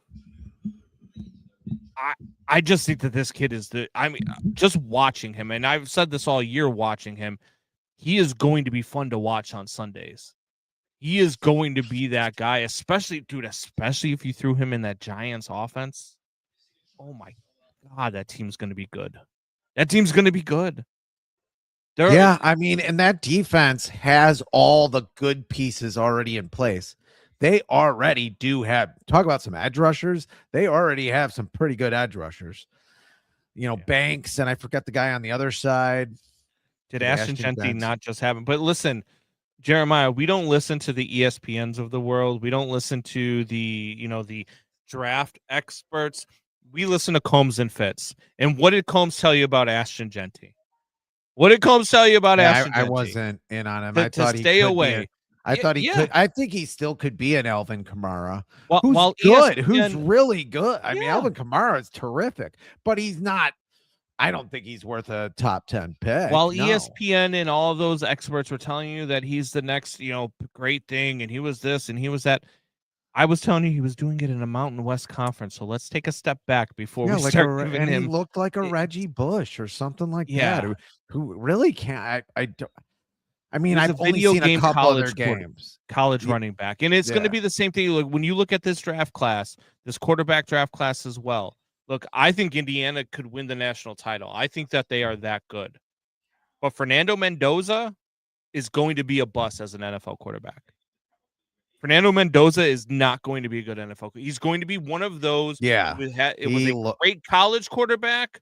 I just think that this kid is just watching him, and I've said this all year watching him, he is going to be fun to watch on Sundays. He is going to be that guy, especially if you threw him in that Giants offense. Oh my God, that team's going to be good. That team's going to be good. Yeah, I mean, and that defense has all the good pieces already in place. They already do have, talk about some edge rushers. They already have some pretty good edge rushers. Banks, and I forget the guy on the other side. Did Ashton Jeanty not just have him? But listen, Jeremiah, we don't listen to the ESPNs of the world. We don't listen to the draft experts. We listen to Combs and Fitz. And what did Combs tell you about Ashton Jeanty? What did Combs tell you about Ashton Jeanty? I wasn't in on him. I thought he stay away. I thought he could. I think he still could be an Alvin Kamara, who's good, who's really good. I mean, Alvin Kamara is terrific, but he's not. I don't think he's worth a top 10 pick. While ESPN and all of those experts were telling you that he's the next, great thing, and he was this and he was that, I was telling you he was doing it in a Mountain West Conference. So let's take a step back before we start giving him. He looked like a Reggie Bush or something like that. Who really can't. I mean, I've only seen a couple other games. College running back, and it's going to be the same thing. Like when you look at this draft class, this quarterback draft class as well. Look, I think Indiana could win the national title. I think that they are that good. But Fernando Mendoza is going to be a bust as an NFL quarterback. Fernando Mendoza is not going to be a good NFL. He's going to be one of those. Yeah. It was a great college quarterback,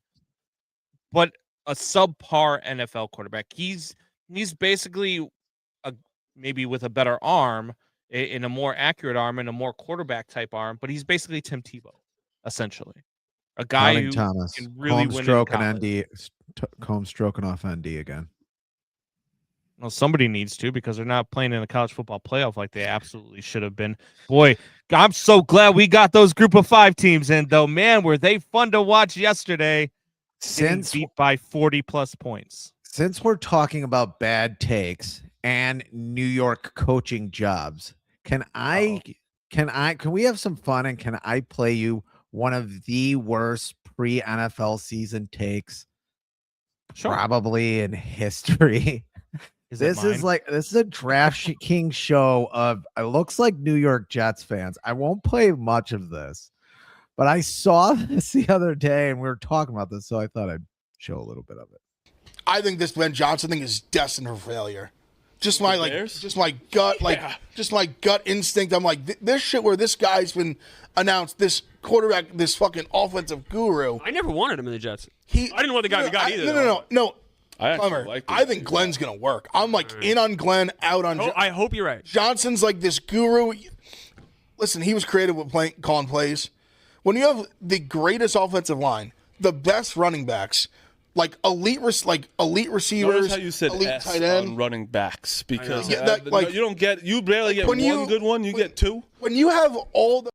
but a subpar NFL quarterback. He's basically maybe with a better arm, in a more accurate arm, and a more quarterback type arm, but he's basically Tim Tebow, essentially. A guy who Thomas. can really win Combs stroking off ND again. Well, somebody needs to, because they're not playing in the college football playoff like they absolutely should have been. Boy, I'm so glad we got those group of 5 teams in, though. Man, were they fun to watch yesterday. Since beat by 40+ points. Since we're talking about bad takes and New York coaching jobs, can we have some fun, and can I play you one of the worst pre-NFL season takes probably in history? This is a Draft King show of, it looks like New York Jets fans. I won't play much of this, but I saw this the other day and we were talking about this, so I thought I'd show a little bit of it. I think this Ben Johnson thing is destined for failure. Just my gut instinct. I'm like, this shit where this guy's been announced, this quarterback, this fucking offensive guru. I never wanted him in the Jets. I didn't want the guy we got either. No. I think Glenn's gonna work. I'm like in on Glenn, out on. I hope you're right. Johnson's like this guru. Listen, he was creative with calling plays. When you have the greatest offensive line, the best running backs, like elite receivers. Notice how you said elite S tight end on running backs, because you barely get one good one. You get 2. When you have all the.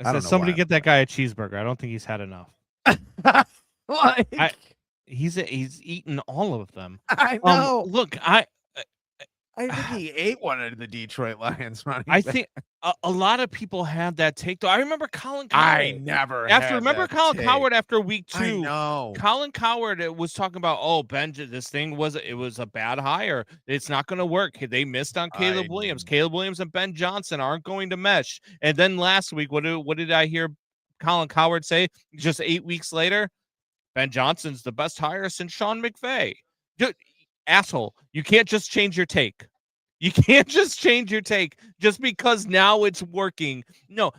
I said, somebody get that guy a cheeseburger. I don't think he's had enough. He's eaten all of them. I know. Look, I think he ate one of the Detroit Lions running. I think a lot of people had that take, though. I remember Colin Cowherd. I never Colin Cowherd after week 2. I know. Colin Cowherd was talking about, Ben, this thing was a bad hire. It's not going to work. They missed on Caleb Williams. Caleb Williams and Ben Johnson aren't going to mesh. And then last week, what did I hear Colin Cowherd say? Just 8 weeks later, Ben Johnson's the best hire since Sean McVay. Dude, asshole, you can't just change your take. You can't just change your take just because now it's working. No,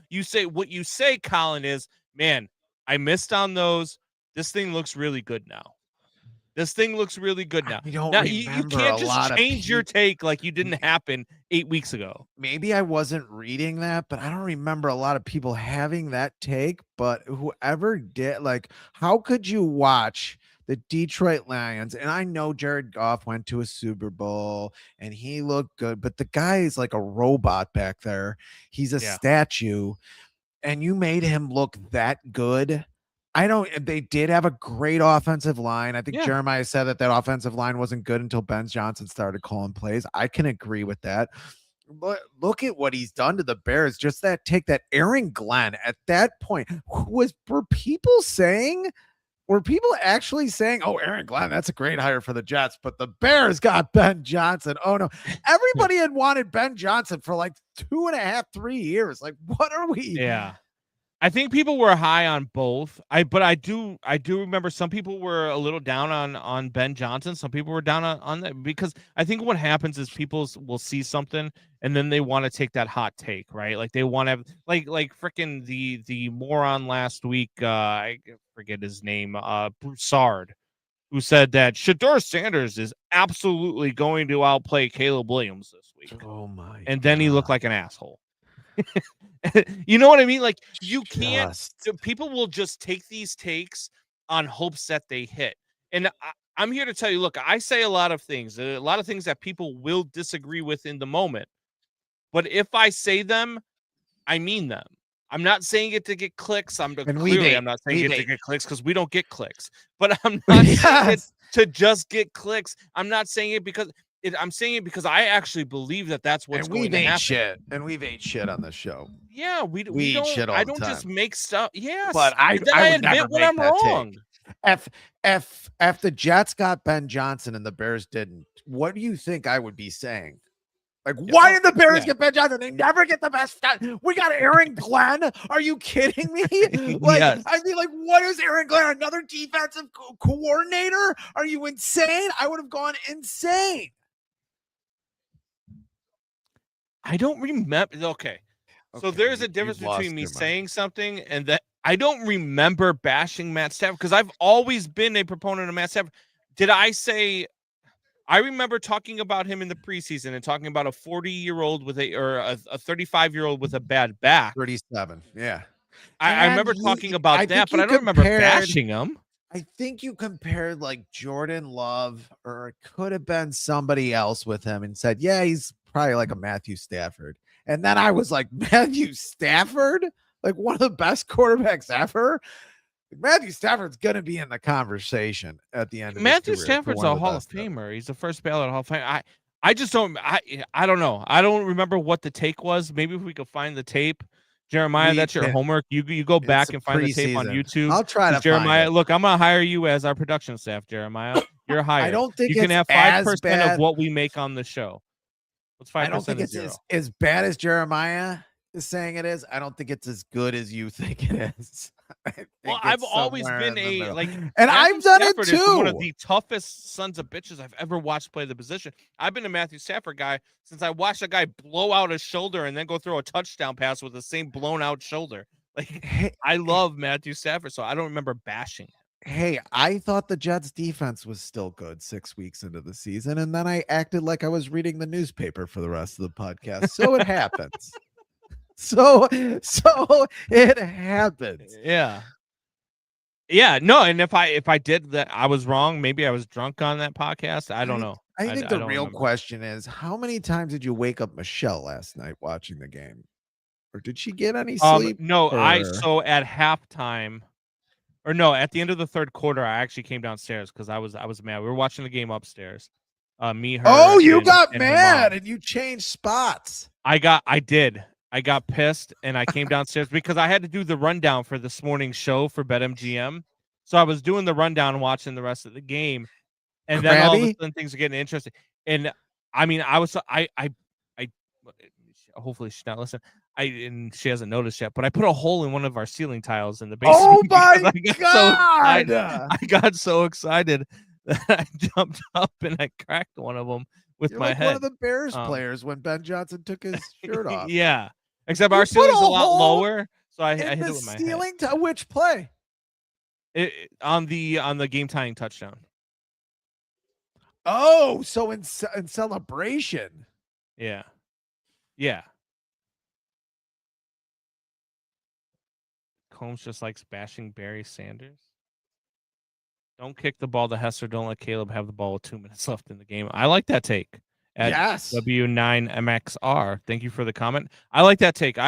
what you say, Colin, is, man, I missed on those. This thing looks really good now. Now you can't just change your take like you didn't happen 8 weeks ago. Maybe I wasn't reading that, but I don't remember a lot of people having that take. But whoever did, how could you watch the Detroit Lions, and I know Jared Goff went to a Super Bowl and he looked good, but the guy is like a robot back there. He's a statue, and you made him look that good. They did have a great offensive line. I think Jeremiah said that offensive line wasn't good until Ben Johnson started calling plays. I can agree with that. But look at what he's done to the Bears. Just take that Aaron Glenn at that point. Were people actually saying, oh, Aaron Glenn, that's a great hire for the Jets, but the Bears got Ben Johnson? Oh no. Everybody had wanted Ben Johnson for like 2.5, 3 years. Like, what are we? Yeah. I think people were high on both. But I do remember some people were a little down on Ben Johnson. Some people were down on that, because I think what happens is people will see something and then they want to take that hot take, right? Like they want to like freaking the moron last week. I forget his name. Broussard, who said that Shedeur Sanders is absolutely going to outplay Caleb Williams this week. Oh my! And then he looked like an asshole. You know what I mean? Like, you can't. People will just take these takes on hopes that they hit. And I'm here to tell you, look, I say a lot of things that people will disagree with in the moment. But if I say them, I mean them. I'm not saying it to get clicks. I'm not saying it to get clicks because we don't get clicks. But I'm not saying it to just get clicks. I'm not saying it because I'm saying it because I actually believe that that's what's going to happen. And we've ate shit on this show. Yeah, we eat shit all the time. I don't just make stuff. Yes, but I admit when I'm wrong. If the Jets got Ben Johnson and the Bears didn't, what do you think I would be saying? Like, why did the Bears get Ben Johnson? They never get the best guy. We got Aaron Glenn. Are you kidding me? Like, I'd be like, what is Aaron Glenn? Another defensive coordinator? Are you insane? I would have gone insane. I don't remember. Okay. So there's a difference between me saying something and that I don't remember bashing Matt Stafford, because I've always been a proponent of Matt Stafford. Did I say? I remember talking about him in the preseason and talking about a 40-year-old with a 35-year-old with a bad back. 37. Yeah. I remember talking about that, but I don't remember bashing him. I think you compared like Jordan Love, or it could have been somebody else with him, and said, yeah, he's probably like a Matthew Stafford. And then I was like, Matthew Stafford? Like one of the best quarterbacks ever? Matthew Stafford's going to be in the conversation at the end of Matthew his career. Stafford's a Hall of Famer. He's the first ballot Hall of Famer. I just don't I don't know. I don't remember what the take was. Maybe if we could find the tape. Jeremiah, that's your homework. You go back and find the tape on YouTube. I'll try to Jeremiah, find it. Look, I'm going to hire you as our production staff, Jeremiah. You're hired. I don't think you can have 5% of what we make on the show. What's 5%? I don't think it's as bad as Jeremiah is saying it is. I don't think it's as good as you think it is. Well, I've always been and I've done it too. Is one of the toughest sons of bitches I've ever watched play the position. I've been a Matthew Stafford guy since I watched a guy blow out his shoulder and then go throw a touchdown pass with the same blown out shoulder. Like, I love Matthew Stafford, so I don't remember bashing him. Hey, I thought the Jets defense was still good 6 weeks into the season, and then I acted like I was reading the newspaper for the rest of the podcast. So it happens. So it happens. Yeah. No, and if I did that, I was wrong. Maybe I was drunk on that podcast. I don't know. I think the real question is, how many times did you wake up Michelle last night watching the game? Or did she get any sleep? No, so at halftime, or no, at the end of the third quarter, I actually came downstairs because I was mad. We were watching the game upstairs. Me, her. Oh, you got mad and you changed spots. I did. I got pissed and I came downstairs because I had to do the rundown for this morning's show for BetMGM. So I was doing the rundown and watching the rest of the game. And then all of a sudden things are getting interesting. And I mean, I hopefully she's not listening. And she hasn't noticed yet, but I put a hole in one of our ceiling tiles in the basement. Oh my God. I got so excited that I jumped up and I cracked one of them with my head. One of the Bears players when Ben Johnson took his shirt off. Yeah. Except our ceiling's a lot lower, so I hit it with my ceiling head. To which play? On the game tying touchdown. Oh, so in celebration. Yeah. Combs just likes bashing Barry Sanders. Don't kick the ball to Hester. Don't let Caleb have the ball with 2 minutes left in the game. I like that take. At yes. W9MXR. Thank you for the comment. I like that take.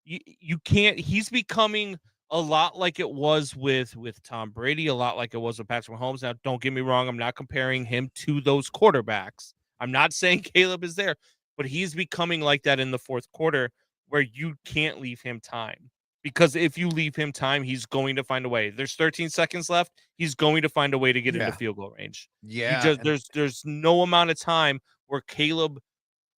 You can't. He's becoming a lot like it was with Tom Brady, a lot like it was with Patrick Mahomes. Now, don't get me wrong. I'm not comparing him to those quarterbacks. I'm not saying Caleb is there, but he's becoming like that in the fourth quarter where you can't leave him time. Because if you leave him time, he's going to find a way. There's 13 seconds left. He's going to find a way to get into field goal range. Yeah. There's no amount of time where Caleb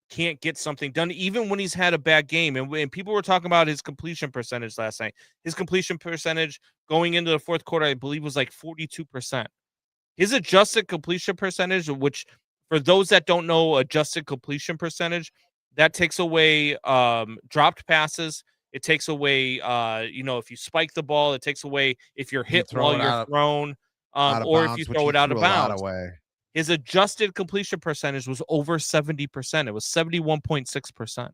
can't get something done, even when he's had a bad game. And people were talking about his completion percentage last night. His completion percentage going into the fourth quarter, I believe, was like 42%. His adjusted completion percentage, which for those that don't know, adjusted completion percentage, that takes away dropped passes. It takes away, if you spike the ball, it takes away if you're hit while you're thrown, or if you throw it out of bounds. His adjusted completion percentage was over 70%. It was 71.6%.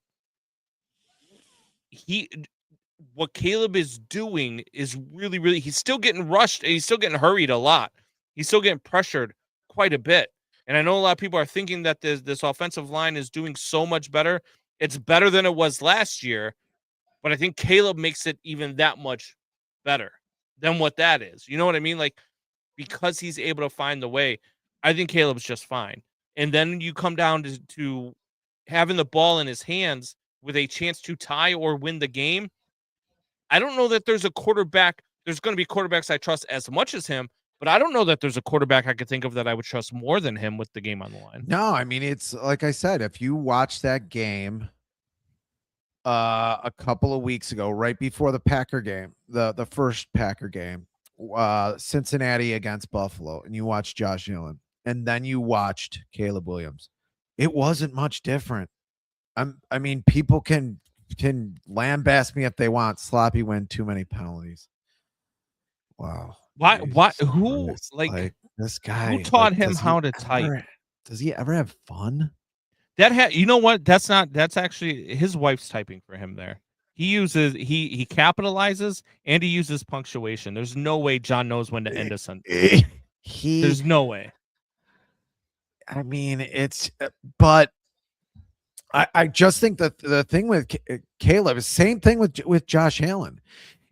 What Caleb is doing is really, really, he's still getting rushed. He's still getting hurried a lot. He's still getting pressured quite a bit. And I know a lot of people are thinking that this offensive line is doing so much better. It's better than it was last year. But I think Caleb makes it even that much better than what that is. You know what I mean? Like, because he's able to find the way, I think Caleb's just fine. And then you come down to having the ball in his hands with a chance to tie or win the game. I don't know that there's a quarterback. There's going to be quarterbacks I trust as much as him, but I don't know that there's a quarterback I could think of that I would trust more than him with the game on the line. No, I mean, it's like I said, if you watch that game a couple of weeks ago, right before the Packer game, the first Packer game, Cincinnati against Buffalo, and you watched Josh Allen, and then you watched Caleb Williams, it wasn't much different. I mean, people can lambaste me if they want. Sloppy win, too many penalties. Wow. Why? Who like this guy? Who taught him how to type? Does he ever have fun? You know what? That's actually his wife's typing for him there. He capitalizes and he uses punctuation. There's no way John knows when to end a sentence. There's no way. I mean, but I just think that the thing with Caleb is same thing with Josh Allen,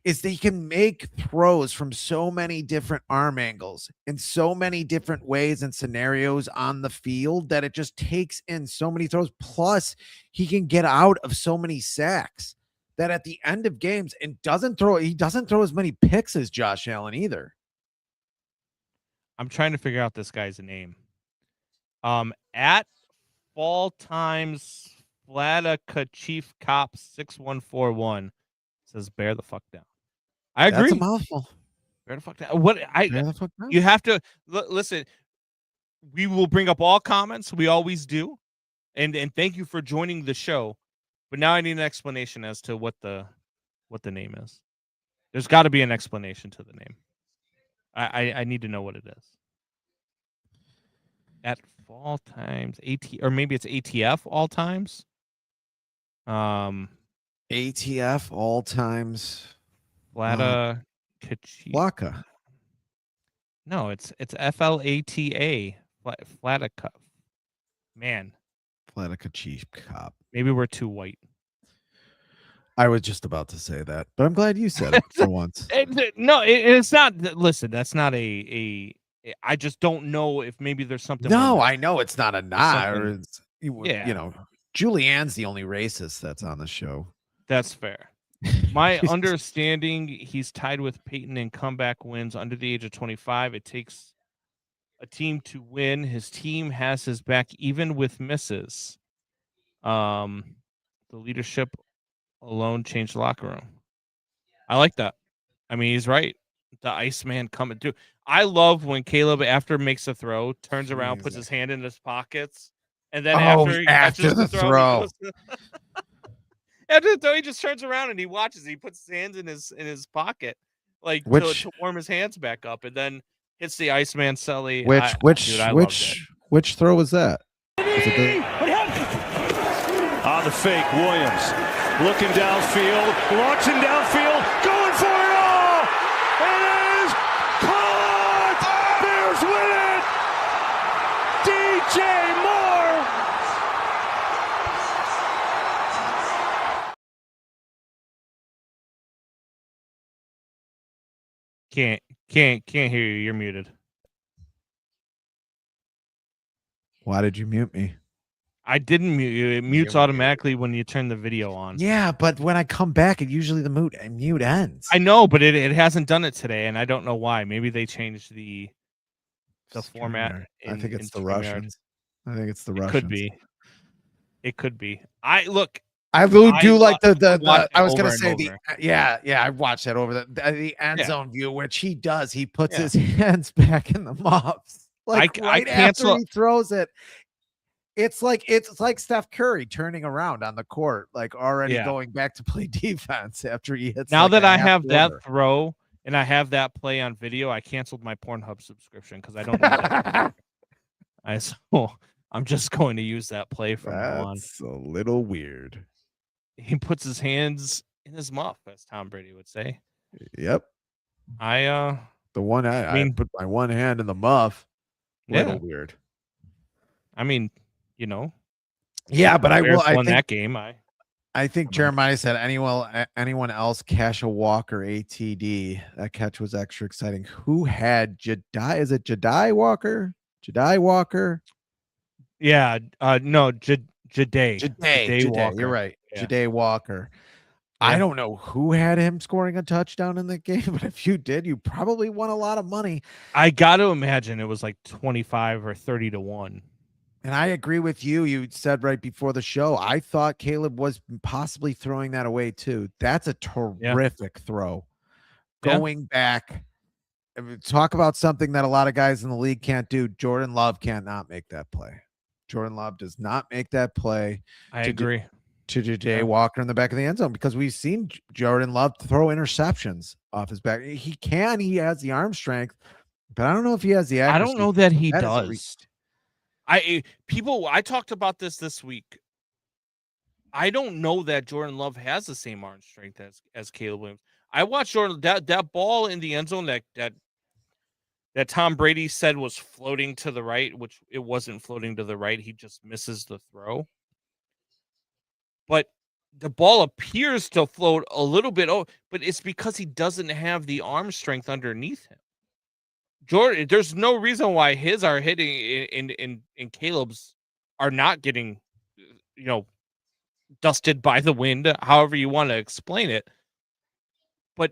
is that he can make throws from so many different arm angles in so many different ways and scenarios on the field that it just takes in so many throws. Plus, he can get out of so many sacks that at the end of games he doesn't throw as many picks as Josh Allen either. I'm trying to figure out this guy's name. At Fall Times Flatica Chief Cop 6141 says bear the fuck down. I agree. That's a mouthful. Bear the fuck down. You have to listen. We will bring up all comments. We always do. And thank you for joining the show. But now I need an explanation as to what the name is. There's got to be an explanation to the name. I need to know what it is. At Fall Times or maybe it's ATF All Times. ATF All Times. Flata Flaka. No, it's FLATA. Flatica. Man. Flatica Chief Cop. Maybe we're too white. I was just about to say that, but I'm glad you said it for once. No, it's not. Listen, that's not a. I just don't know if maybe there's something. No, I know it's not a nah. You know, Julianne's the only racist that's on the show. That's fair. My understanding, he's tied with Peyton in comeback wins under the age of 25. It takes a team to win. His team has his back even with misses. The leadership alone changed the locker room. I like that. I mean, he's right. The Iceman coming through. I love when Caleb, after makes a throw, turns around, puts his hand in his pockets, and then after the throw. After the throw, he just turns around and he watches. He puts his hands in his pocket, like to warm his hands back up, and then hits the Iceman Sully. Which throw was that? On the fake, Williams looking downfield, launching downfield, going for it all. It is caught. DJ Moore. Can't hear you. You're muted. Why did you mute me? I didn't mute you. It mutes automatically when you turn the video on. Yeah, but when I come back, it usually the mute ends. I know, but it hasn't done it today, and I don't know why. Maybe they changed the format. I think it's the Russians. I think it's the Russians. Could be. It could be. I was gonna say I watched that over the end zone view, which he does. He puts his hands back in the muffs. Like after he throws it. It's like Steph Curry turning around on the court, like already going back to play defense after he hits. Now that I have that throw and I have that play on video, I canceled my Pornhub subscription because I don't know that. I'm just going to use that play from now on. That's a little weird. He puts his hands in his muff, as Tom Brady would say. Yep. I put my one hand in the muff. Little weird. I mean, but I won that game. I think Jeremiah said anyone else cash a Walker ATD. That catch was extra exciting. Who had Jedi? Is it Jedi Walker? Jedi Walker? Yeah. No, Jade. Jade. You're right. Yeah. Jade Walker. Yeah. I don't know who had him scoring a touchdown in the game, but if you did, you probably won a lot of money. I got to imagine it was like 25 or 30-1. And I agree with you. You said right before the show, I thought Caleb was possibly throwing that away too. That's a terrific throw. Going back, talk about something that a lot of guys in the league can't do. Jordan Love cannot make that play. Jordan Love does not make that play. I agree. To Jay Walker in the back of the end zone, because we've seen Jordan Love throw interceptions off his back. He has the arm strength, but I don't know if he has the accuracy. I don't know that he does. I talked about this week. I don't know that Jordan Love has the same arm strength as Caleb Williams. I watched Jordan that ball in the end zone that Tom Brady said was floating to the right, which it wasn't floating to the right. He just misses the throw. But the ball appears to float a little bit, but it's because he doesn't have the arm strength underneath him. Jordan, there's no reason why his are hitting and Caleb's are not getting, dusted by the wind, however you want to explain it. But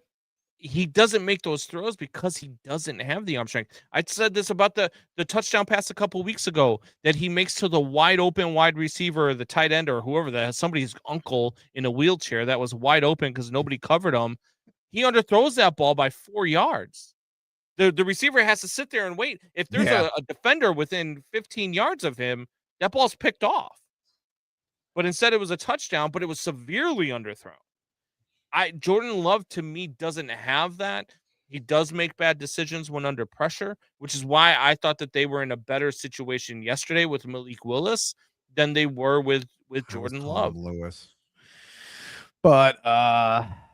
he doesn't make those throws because he doesn't have the arm strength. I said this about the touchdown pass a couple weeks ago that he makes to the wide open wide receiver, or the tight end, or whoever that has somebody's uncle in a wheelchair that was wide open because nobody covered him. He underthrows that ball by 4 yards. The receiver has to sit there and wait. If there's a defender within 15 yards of him, that ball's picked off. But instead it was a touchdown, but it was severely underthrown. Jordan Love, to me, doesn't have that. He does make bad decisions when under pressure, which is why I thought that they were in a better situation yesterday with Malik Willis than they were with Jordan Love. Lewis. But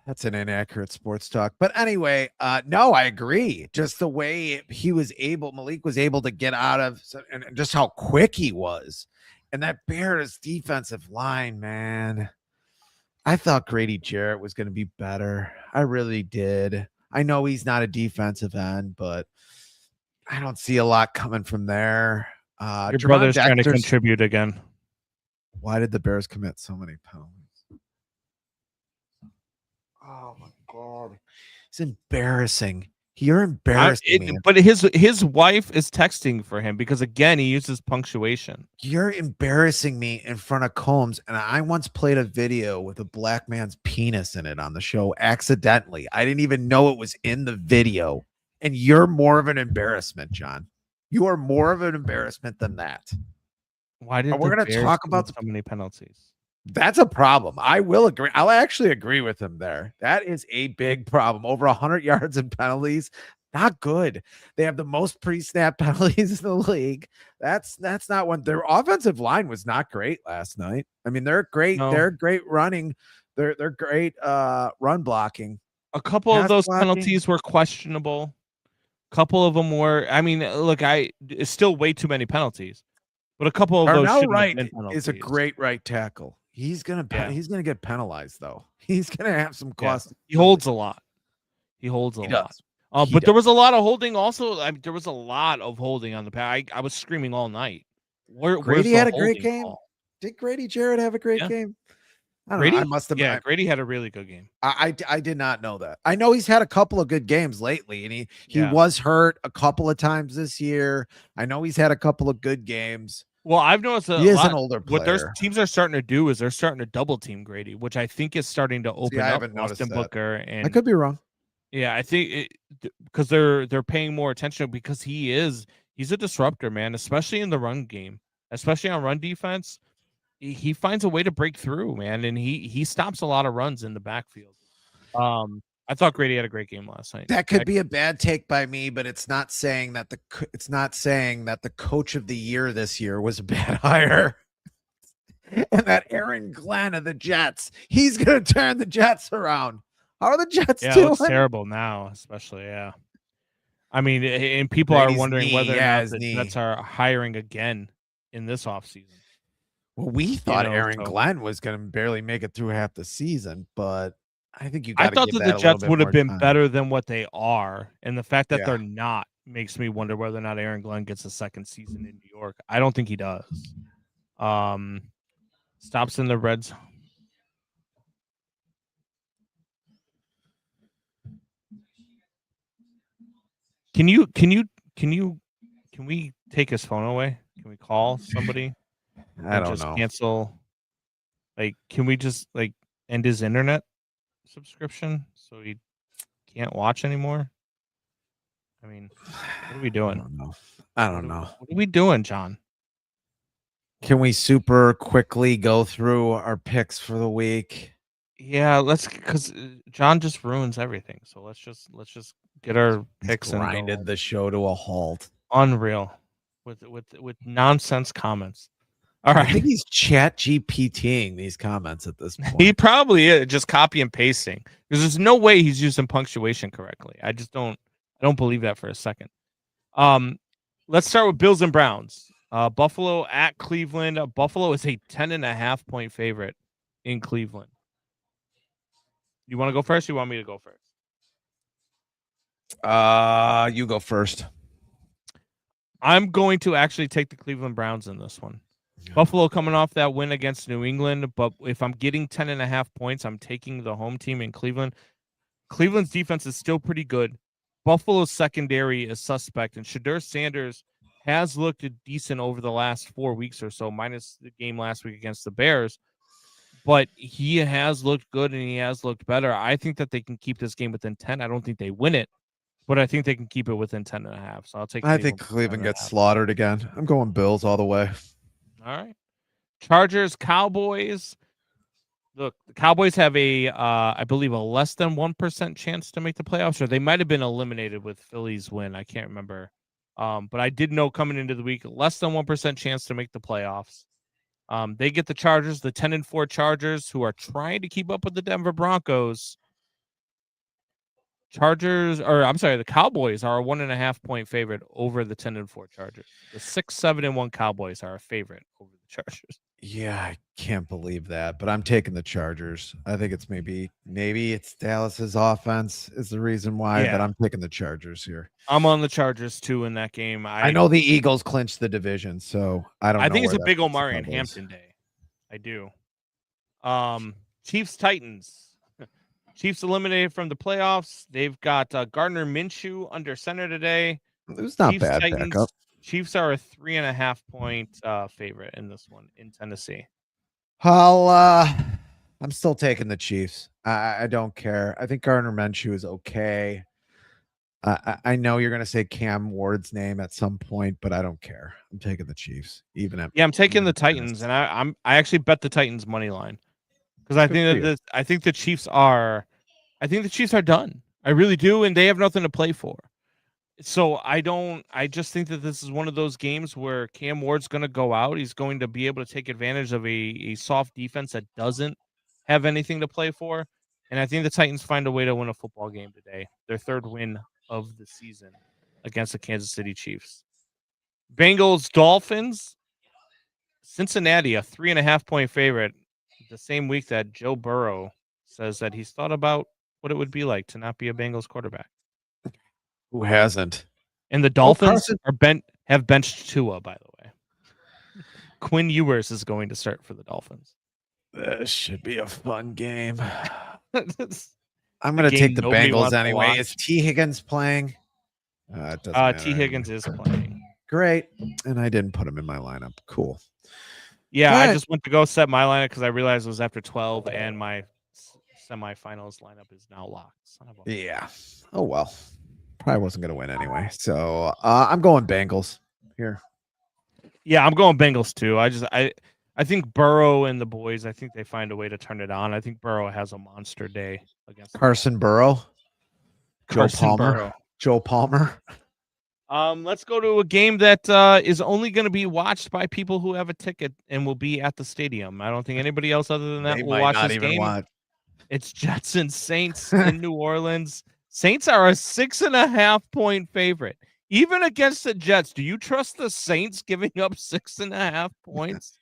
that's an inaccurate sports talk. But anyway, no, I agree. Just the way Malik was able to get out of, and just how quick he was. And that Bears defensive line, man. I thought Grady Jarrett was going to be better. I really did. I know he's not a defensive end, but I don't see a lot coming from there. Your brother's trying to contribute again. Why did the Bears commit so many penalties? Oh my God. It's embarrassing. You're embarrassing me. But his wife is texting for him because, again, he uses punctuation. You're embarrassing me in front of Combs. And I once played a video with a black man's penis in it on the show accidentally. I didn't even know it was in the video. And you're more of an embarrassment, John. You are more of an embarrassment than that. Why did we're going to talk about so many penalties? That's a problem. I will agree. I'll actually agree with him there. That is a big problem. Over 100 yards in penalties. Not good. They have the most pre-snap penalties in the league. That's not one. Their offensive line was not great last night. I mean, they're great. No. They're great running. They're great run blocking. A couple of those penalties were questionable. A couple of them were. I mean, look, it's still way too many penalties. But a couple of those shouldn't have been penalties. Is a great right tackle. He's gonna get penalized though. He's gonna have some cost. Yeah. He holds a lot. He holds a lot. But there was a lot of holding also. There was a lot of holding on the pass. I was screaming all night. Grady had a great game. Did Grady Jarrett have a great game? I don't know. I must have. Yeah, Grady had a really good game. I did not know that. I know he's had a couple of good games lately, and he was hurt a couple of times this year. I know he's had a couple of good games. Well, I've noticed he is an older player. What their teams are starting to do is they're starting to double team Grady, which I think is starting to open up Austin Booker. And I could be wrong. Yeah, I think because they're paying more attention because he's a disruptor, man, especially in the run game, especially on run defense. He finds a way to break through, man, and he stops a lot of runs in the backfield. I thought Grady had a great game last night. That could be a bad take by me, but it's not saying that the coach of the year this year was a bad hire. And that Aaron Glenn of the Jets, he's gonna turn the Jets around. How are the Jets doing? It's terrible now, especially. Yeah, I mean, and people are wondering whether or not the Jets are hiring again in this offseason. Well, we thought Aaron Glenn was going to barely make it through half the season, but I think I thought that the Jets would have been better than what they are, and the fact that they're not makes me wonder whether or not Aaron Glenn gets a second season in New York. I don't think he does. Stops in the red zone. Can we take his phone away? Can we call somebody? I don't know. Cancel. Like, can we just end his internet subscription so he can't watch anymore? I mean, what are we doing? I don't know. What are we doing, John? Can we super quickly go through our picks for the week? Yeah, because John just ruins everything. So let's just get our picks and grinded the show to a halt. Unreal, with nonsense comments. All right, I think he's chat GPTing these comments at this point. He probably is just copy and pasting because there's no way he's using punctuation correctly. I don't believe that for a second. Let's start with Bills and Browns. Buffalo at Cleveland. Buffalo is a 10.5 point favorite in Cleveland. You want to go first? Or you want me to go first? You go first. I'm going to actually take the Cleveland Browns in this one. Buffalo coming off that win against New England, but if I'm getting 10.5 points, I'm taking the home team in Cleveland. Cleveland's defense is still pretty good. Buffalo's secondary is suspect, and Shedeur Sanders has looked decent over the last 4 weeks or so, minus the game last week against the Bears. But he has looked good, and he has looked better. I think that they can keep this game within 10. I don't think they win it, but I think they can keep it within 10.5. So I'll take. I think Cleveland gets slaughtered again. I'm going Bills all the way. All right. Chargers, Cowboys. Look, the Cowboys have I believe, a less than 1% chance to make the playoffs, or they might have been eliminated with Philly's win. I can't remember. But I did know coming into the week, less than 1% chance to make the playoffs. They get the Chargers, the 10-4 Chargers, who are trying to keep up with the Denver Broncos. The Cowboys are a 1.5 point favorite over the 10-4 Chargers. The 6-7-1 Cowboys are a favorite over the Chargers. Yeah, I can't believe that, but I'm taking the Chargers. I think it's maybe it's Dallas's offense is the reason why, but I'm taking the Chargers here. I'm on the Chargers too in that game. I know the Eagles clinched the division, so I think it's a big Omari and Hampton day. I do. Chiefs Titans. Chiefs eliminated from the playoffs. They've got Gardner Minshew under center today. It was not bad. Backup. Chiefs are a 3.5 point favorite in this one in Tennessee. I'm still taking the Chiefs. I don't care. I think Gardner Minshew is okay. I know you're going to say Cam Ward's name at some point, but I don't care. I'm taking the Chiefs. I'm taking the Titans, and I actually bet the Titans money line because I think the Chiefs are done. I really do, and they have nothing to play for. So I just think that this is one of those games where Cam Ward's going to go out. He's going to be able to take advantage of a soft defense that doesn't have anything to play for. And I think the Titans find a way to win a football game today. Their third win of the season against the Kansas City Chiefs. Bengals, Dolphins. Cincinnati, a 3.5-point favorite, the same week that Joe Burrow says that he's thought about what it would be like to not be a Bengals quarterback. Who hasn't? And the Dolphins have benched Tua, by the way. Quinn Ewers is going to start for the Dolphins. This should be a fun game. I'm going to take the Bengals anyway. Is T. Higgins playing? It doesn't matter. T. Higgins is playing. Great. And I didn't put him in my lineup. Cool. Yeah, I just went to go set my lineup because I realized it was after 12 and my semifinals lineup is now locked. Son of a yeah. Oh, well. Probably wasn't going to win anyway. So I'm going Bengals here. Yeah, I'm going Bengals too. I think Burrow and the boys, I think they find a way to turn it on. I think Burrow has a monster day against Carson Burrow. Joe Palmer. Let's go to a game that is only going to be watched by people who have a ticket and will be at the stadium. I don't think anybody else other than that will watch this game. It's Jets and Saints in New Orleans. Saints are a 6.5-point favorite. Even against the Jets, do you trust the Saints giving up 6.5 points?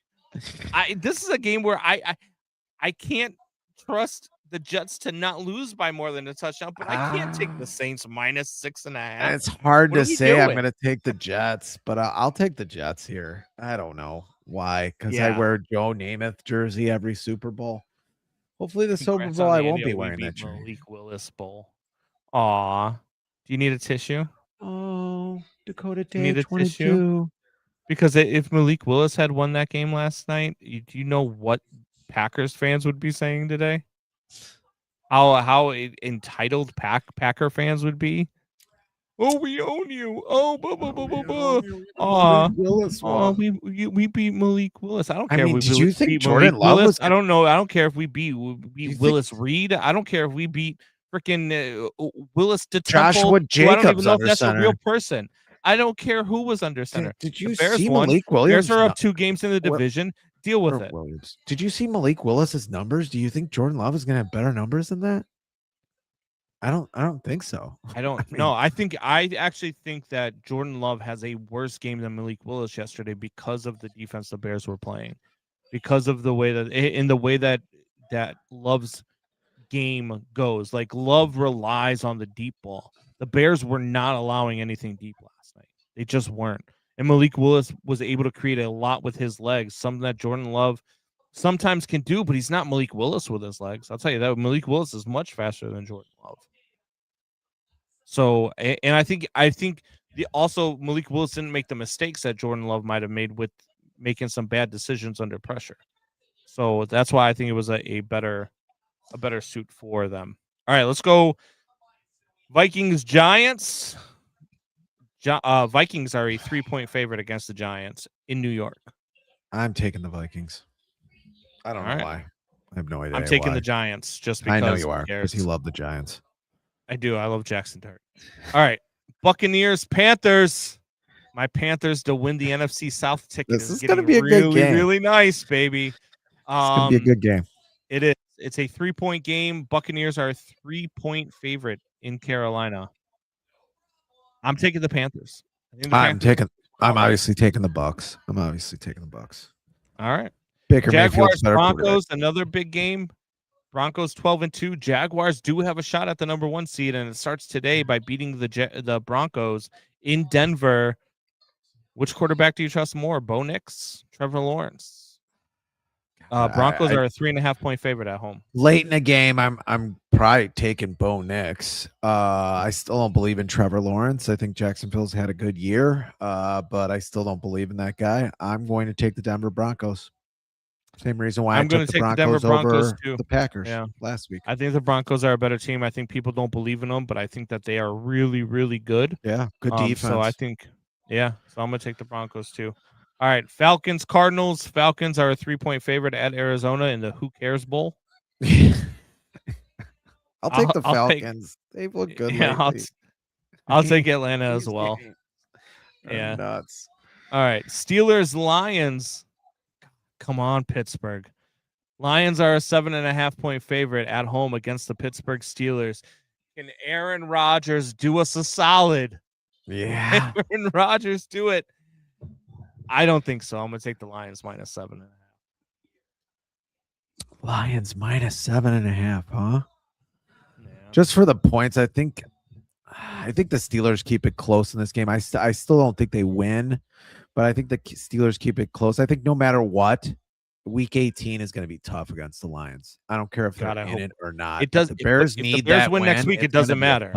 This is a game where I can't trust the Jets to not lose by more than a touchdown, but I can't take the Saints minus 6.5. It's hard to say. I'm going to take the Jets, but I'll take the Jets here. I don't know why, because I wear Joe Namath jersey every Super Bowl. Hopefully the Super Bowl I won't be wearing that jersey. Malik Willis Bowl. Aw. Do you need a tissue? Oh, Dakota Day, need a 22. Tissue? Because if Malik Willis had won that game last night, do you know what Packers fans would be saying today? How entitled Packer fans would be? Oh, we own you. Oh, we beat Malik Willis. I don't care. Did you think Jordan Love was? I don't know. I don't care if we beat Willis Reed. I don't care if we beat freaking Willis DeTemple. Joshua Jacobs. I don't even know if that's a real person. I don't care who was under center. Did you see Malik Williams? Bears are up 2 games in the division. Deal with it. Williams. Did you see Malik Willis's numbers? Do you think Jordan Love is going to have better numbers than that? I don't think so. No, I actually think that Jordan Love has a worse game than Malik Willis yesterday because of the defense the Bears were playing, because of the way that Love's game goes. Like, Love relies on the deep ball. The Bears were not allowing anything deep last night. They just weren't. And Malik Willis was able to create a lot with his legs, something that Jordan Love sometimes can do, but he's not Malik Willis with his legs. I'll tell you that Malik Willis is much faster than Jordan Love. So, and I think also Malik Willis didn't make the mistakes that Jordan Love might have made with making some bad decisions under pressure. So that's why I think it was a better suit for them. All right, let's go. Vikings Giants. Vikings are a 3-point favorite against the Giants in New York. I'm taking the Vikings. I don't know why. I have no idea. I'm taking the Giants just because. I know you are, because you love the Giants. I do. I love Jackson Dart. All right. Buccaneers, Panthers. My Panthers to win the NFC South ticket. This is going to be a good game. Really nice, baby. It's going to be a good game. It is. It's a 3-point game. Buccaneers are a 3-point favorite in Carolina. I'm taking the Panthers. I'm obviously taking the Bucs. All right. Baker Jaguars, Broncos, another big game. Broncos 12-2. Jaguars do have a shot at the number 1 seed, and it starts today by beating the Broncos in Denver. Which quarterback do you trust more, Bo Nix, Trevor Lawrence? Broncos are a 3.5-point favorite at home. Late in the game, I'm probably taking Bo Nix. I still don't believe in Trevor Lawrence. I think Jacksonville's had a good year, but I still don't believe in that guy. I'm going to take the Denver Broncos. Same reason why I'm going to take the Denver Broncos over the Packers last week. I think the Broncos are a better team. I think people don't believe in them, but I think that they are really, really good. Yeah, good defense. So I think, so I'm going to take the Broncos too. All right, Falcons, Cardinals. Falcons are a 3-point favorite at Arizona in the Who Cares Bowl. I'll take the Falcons. They've looked good lately. I'll take Atlanta as well. Yeah. Nuts. All right, Steelers, Lions. Come on, Pittsburgh. Lions are a 7.5-point favorite at home against the Pittsburgh Steelers. Can Aaron Rodgers do us a solid? Yeah. Aaron Rodgers do it. I don't think so. I'm going to take the Lions -7.5. Lions -7.5, huh? Yeah. Just for the points, I think the Steelers keep it close in this game. I still don't think they win, but I think the Steelers keep it close. I think no matter what, Week 18 is going to be tough against the Lions. I don't care if they're in it or not. It does. The Bears need if the Bears that win next week, it doesn't matter.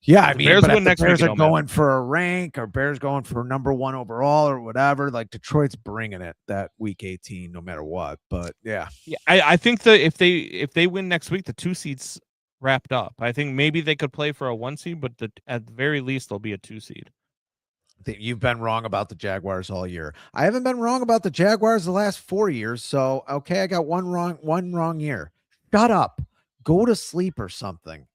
Yeah, I mean, but if the Bears are going for a rank or Bears going for #1 overall or whatever, like Detroit's bringing it that Week 18, no matter what. But yeah, I think that if they win next week, the 2 seeds wrapped up. I think maybe they could play for a 1 seed, but at the very least, they'll be a 2 seed. You've been wrong about the Jaguars all year. I haven't been wrong about the Jaguars the last 4 years. So okay, I got one wrong year. Shut up. Go to sleep or something.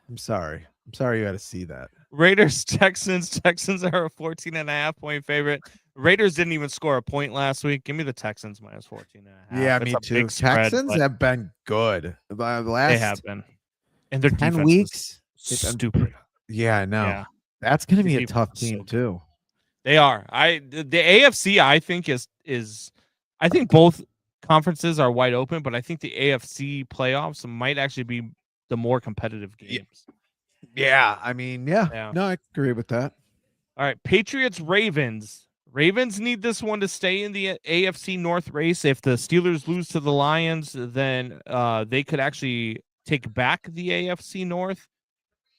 I'm sorry you had to see that. Raiders, Texans are a 14.5 point favorite. Raiders didn't even score a point last week. Give me the Texans -14.5. Yeah, me too. Texans have been good. The last they have been. And their 10 weeks. Stupid. Yeah, I know. Yeah. That's going to be a tough team too. They are. The AFC I think is I think both conferences are wide open, but I think the AFC playoffs might actually be the more competitive games. Yeah, I mean, yeah. No, I agree with that. All right, Patriots, Ravens. Ravens need this one to stay in the AFC North race. If the Steelers lose to the Lions, then they could actually take back the AFC North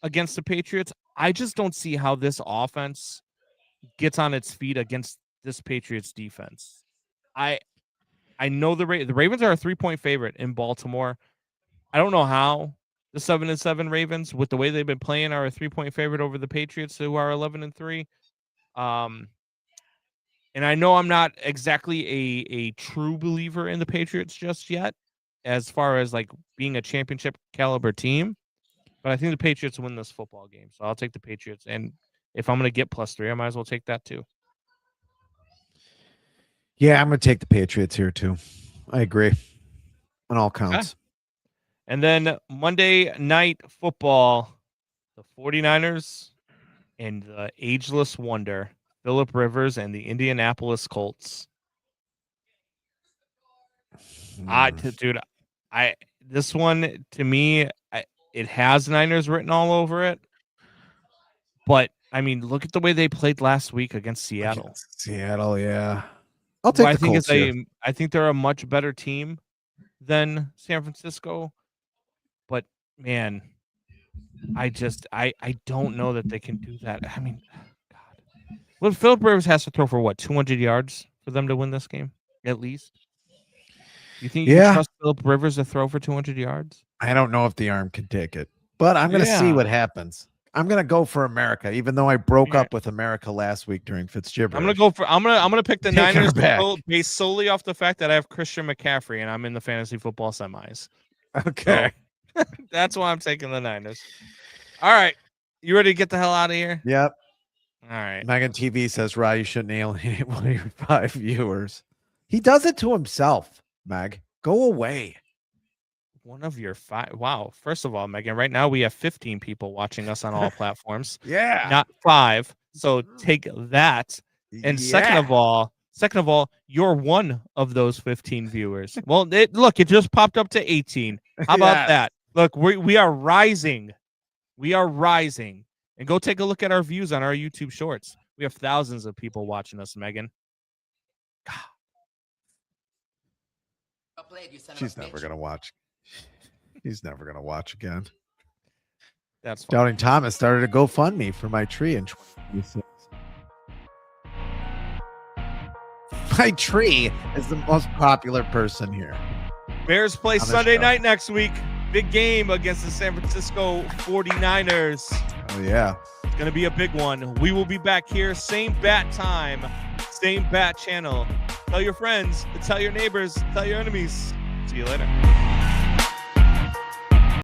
against the Patriots. I just don't see how this offense gets on its feet against this Patriots defense. I know the Ravens are a 3-point favorite in Baltimore. I don't know how the 7-7 Ravens, with the way they've been playing, are a 3-point favorite over the Patriots, who are 11-3. And I know I'm not exactly a true believer in the Patriots just yet, as far as like being a championship caliber team. But I think the Patriots win this football game, so I'll take the Patriots. And if I'm going to get +3, I might as well take that too. Yeah, I'm going to take the Patriots here too. I agree on all counts. Okay. And then Monday Night Football, the 49ers and the ageless wonder, Phillip Rivers and the Indianapolis Colts. Dude, this one, to me, it has Niners written all over it. But, I mean, look at the way they played last week against Seattle. Seattle, yeah. I'll take the Colts here. I think they're a much better team than San Francisco. But, man, I don't know that they can do that. I mean, God. Well, Phillip Rivers has to throw for, 200 yards for them to win this game, at least? You think you can trust Phillip Rivers to throw for 200 yards? I don't know if the arm can take it, but I'm going to see what happens. I'm going to go for America, even though I broke up with America last week during Fitzgibberish. I'm going to pick the Niners based solely off the fact that I have Christian McCaffrey and I'm in the fantasy football semis. Okay. So, that's why I'm taking the Niners. All right. You ready to get the hell out of here? Yep. All right. Megan TV says, Rye, you shouldn't alienate one of your 5 viewers. He does it to himself, Meg. Go away. One of your 5. Wow. First of all, Megan, right now we have 15 people watching us on all platforms. Yeah. Not 5. So take that. And second of all, you're one of those 15 viewers. Well, it just popped up to 18. How about that? Look, we are rising. We are rising. And go take a look at our views on our YouTube shorts. We have thousands of people watching us, Megan. She's never going to watch. He's never going to watch again. That's fine. Doubting Thomas started a GoFundMe for my tree in 2026. My tree is the most popular person here. Bears play Sunday night next week. Big game against the San Francisco 49ers. Oh, yeah. It's going to be a big one. We will be back here. Same bat time. Same bat channel. Tell your friends. Tell your neighbors. Tell your enemies. See you later.